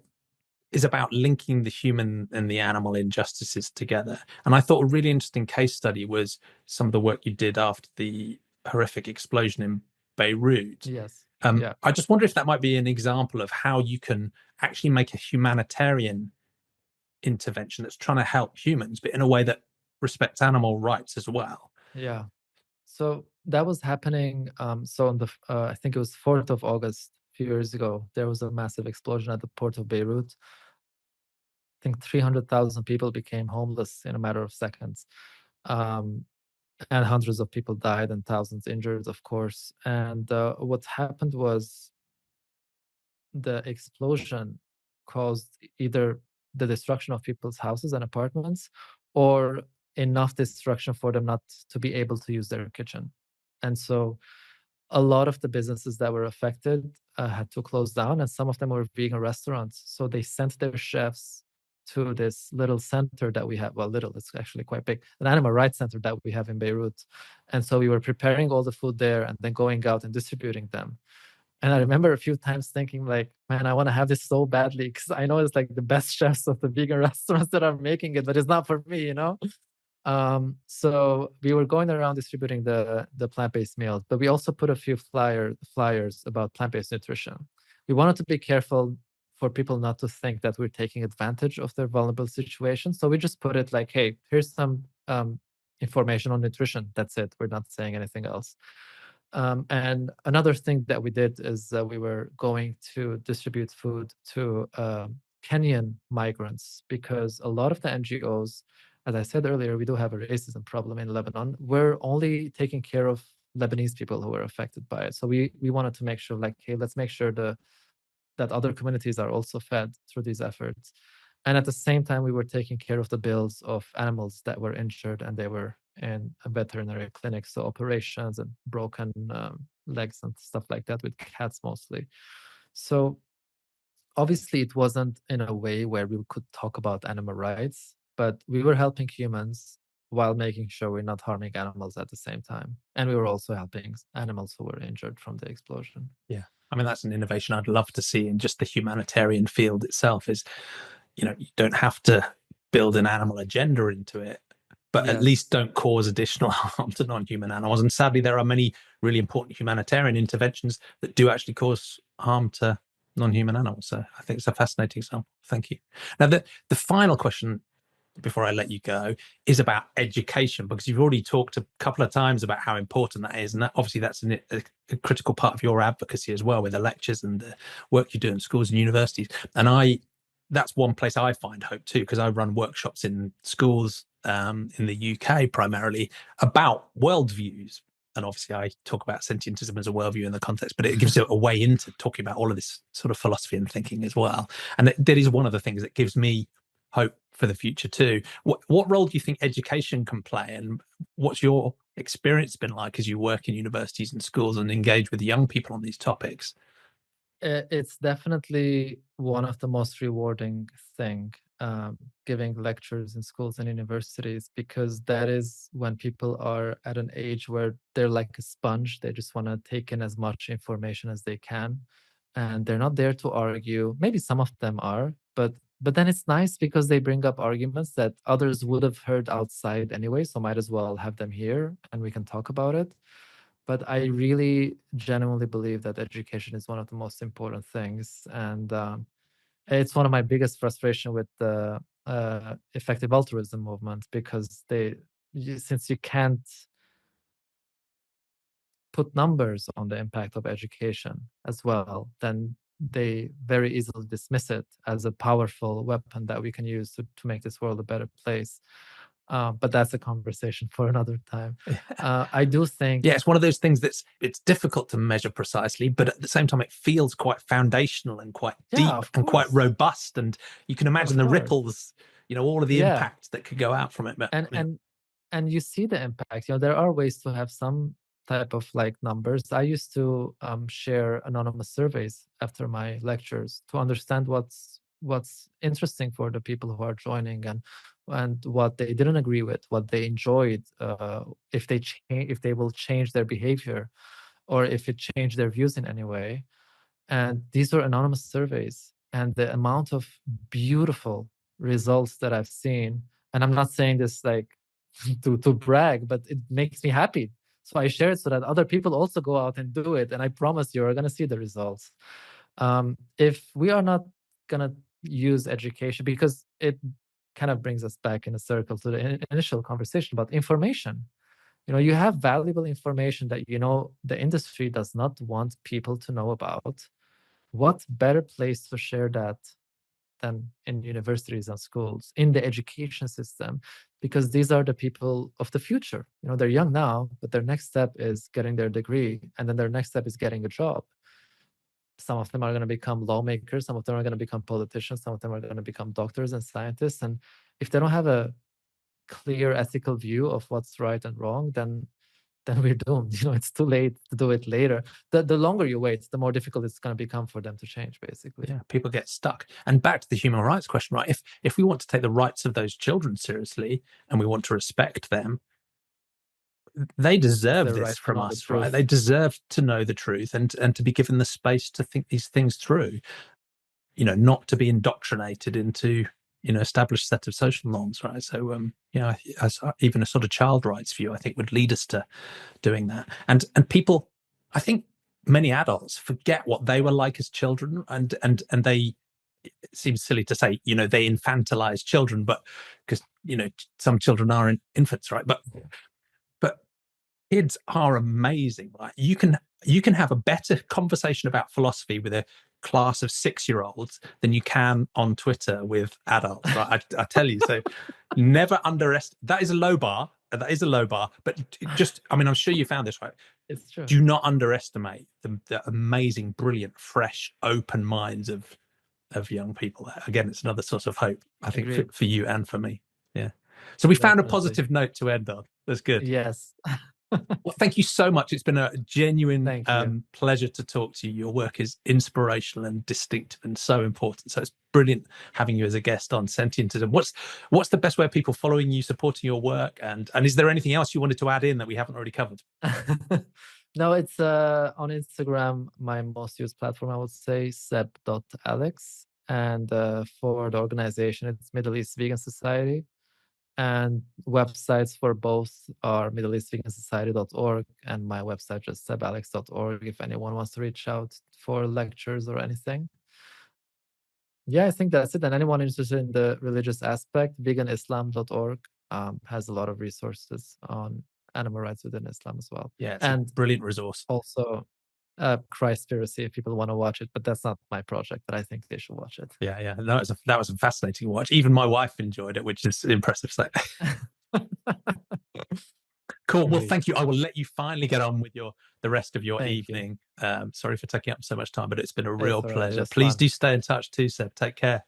is about linking the human and the animal injustices together. And I thought a really interesting case study was some of the work you did after the horrific explosion in Beirut. Yes. Yeah. I just wonder if that might be an example of how you can actually make a humanitarian intervention that's trying to help humans, but in a way that respects animal rights as well. Yeah. So that was happening. So on I think it was 4th of August, a few years ago, there was a massive explosion at the port of Beirut. I think 300,000 people became homeless in a matter of seconds. Um, and hundreds of people died and thousands injured, of course. And what happened was the explosion caused either the destruction of people's houses and apartments or enough destruction for them not to be able to use their kitchen. And so a lot of the businesses that were affected had to close down, and some of them were vegan restaurants. So they sent their chefs to this little center that we have. Well, little, it's actually quite big, an animal rights center that we have in Beirut. And so we were preparing all the food there and then going out and distributing them. And I remember a few times thinking, like, man, I want to have this so badly because I know it's like the best chefs of the vegan restaurants that are making it, but it's not for me, you know? So we were going around distributing the plant-based meals, but we also put a few flyers about plant-based nutrition. We wanted to be careful for people not to think that we're taking advantage of their vulnerable situation. So we just put it like, hey, here's some information on nutrition. That's it. We're not saying anything else. And another thing that we did is we were going to distribute food to Kenyan migrants because a lot of the NGOs, as I said earlier, we do have a racism problem in Lebanon. We're only taking care of Lebanese people who were affected by it. So we wanted to make sure, like, hey, let's make sure that other communities are also fed through these efforts. And at the same time, we were taking care of the bills of animals that were injured and they were in a veterinary clinic. So operations and broken legs and stuff like that with cats mostly. So obviously, it wasn't in a way where we could talk about animal rights, but we were helping humans while making sure we're not harming animals at the same time. And we were also helping animals who were injured from the explosion. Yeah. I mean, that's an innovation I'd love to see in just the humanitarian field itself is, you don't have to build an animal agenda into it, but at least Yes. don't cause additional harm to non-human animals. And sadly, there are many really important humanitarian interventions that do actually cause harm to non-human animals. So I think it's a fascinating example. Thank you. Now, the final question before I let you go is about education, because you've already talked a couple of times about how important that is. And that, obviously that's a critical part of your advocacy as well, with the lectures and the work you do in schools and universities. And that's one place I find hope too, because I run workshops in schools in the UK primarily about worldviews. And obviously I talk about sentientism as a worldview in the context, but it gives it a way into talking about all of this sort of philosophy and thinking as well. And that is one of the things that gives me hope for the future too. What role do you think education can play, and what's your experience been like as you work in universities and schools and engage with young people on these topics? It's definitely one of the most rewarding thing, giving lectures in schools and universities, because that is when people are at an age where they're like a sponge. They just want to take in as much information as they can, and they're not there to argue. Maybe some of them are, but then it's nice because they bring up arguments that others would have heard outside anyway, so might as well have them here and we can talk about it. But I really genuinely believe that education is one of the most important things, and it's one of my biggest frustration with the effective altruism movement, because since you can't put numbers on the impact of education as well, then they very easily dismiss it as a powerful weapon that we can use to make this world a better place. But that's a conversation for another time. I do think, Yeah, it's one of those things it's difficult to measure precisely, but at the same time, it feels quite foundational and quite yeah, deep of and quite course, robust. And you can imagine of the course, ripples, all of the yeah. impacts that could go out from it. But and yeah, and and you see the impact. There are ways to have some type of like numbers. I used to share anonymous surveys after my lectures to understand what's interesting for the people who are joining, and what they didn't agree with, what they enjoyed, if they will change their behavior, or if it changed their views in any way. And these were anonymous surveys, and the amount of beautiful results that I've seen, and I'm not saying this like to brag, but it makes me happy. So I share it so that other people also go out and do it. And I promise you are going to see the results. If we are not going to use education, because it kind of brings us back in a circle to the initial conversation about information. You have valuable information that the industry does not want people to know about. What better place to share that than in universities and schools, in the education system? Because these are the people of the future. They're young now, but their next step is getting their degree, and then their next step is getting a job. Some of them are going to become lawmakers, some of them are going to become politicians, some of them are going to become doctors and scientists. And if they don't have a clear ethical view of what's right and wrong, then we're doomed. It's too late to do it later. The longer you wait, the more difficult it's going to become for them to change, basically. yeah, people get stuck. And back to the human rights question, right? If we want to take the rights of those children seriously and we want to respect them, they It's deserve their this right to from know the us, right? truth. They deserve to know the truth and to be given the space to think these things through. Not to be indoctrinated into established set of social norms, right? So even a sort of child rights view, I think, would lead us to doing that. And people, I think, many adults forget what they were like as children, and they, it seems silly to say, they infantilize children, but because some children are infants, right? But kids are amazing, right? You can have a better conversation about philosophy with a class of 6-year-olds than you can on Twitter with adults, right? I tell you. So never underestimate. That is a low bar. That is a low bar. But just, I mean, I'm sure you found this, right? It's true. Do not underestimate the amazing, brilliant, fresh, open minds of young people. Again, it's another source of hope, I think, Agreed. for you and for me. Yeah. So we found a Definitely. positive note to end on. That's good. Yes. Well, thank you so much. It's been a genuine Thank you. pleasure to talk to you. Your work is inspirational and distinctive and so important. So it's brilliant having you as a guest on Sentientism. What's the best way of people following you, supporting your work, and is there anything else you wanted to add in that we haven't already covered? No, it's on Instagram, my most used platform, I would say, Seb.Alex. And for the organization, it's Middle East Vegan Society. And websites for both are middleeastvegansociety.org and my website just sebalex.org if anyone wants to reach out for lectures or anything. Yeah, I think that's it. And anyone interested in the religious aspect, veganislam.org has a lot of resources on animal rights within Islam as well. Yeah, it's a And brilliant resource. also Christspiracy if people want to watch it, but that's not my project, but I think they should watch it. Yeah, yeah. That was a fascinating watch. Even my wife enjoyed it, which is impressive. So cool. Well, Great. thank you. I will let you finally get on with the rest of your Thank you. evening. Sorry for taking up so much time, but it's been a It's real all right. It pleasure. was Please fun. do stay in touch too, Seb. Take care.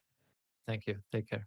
Thank you. Take care.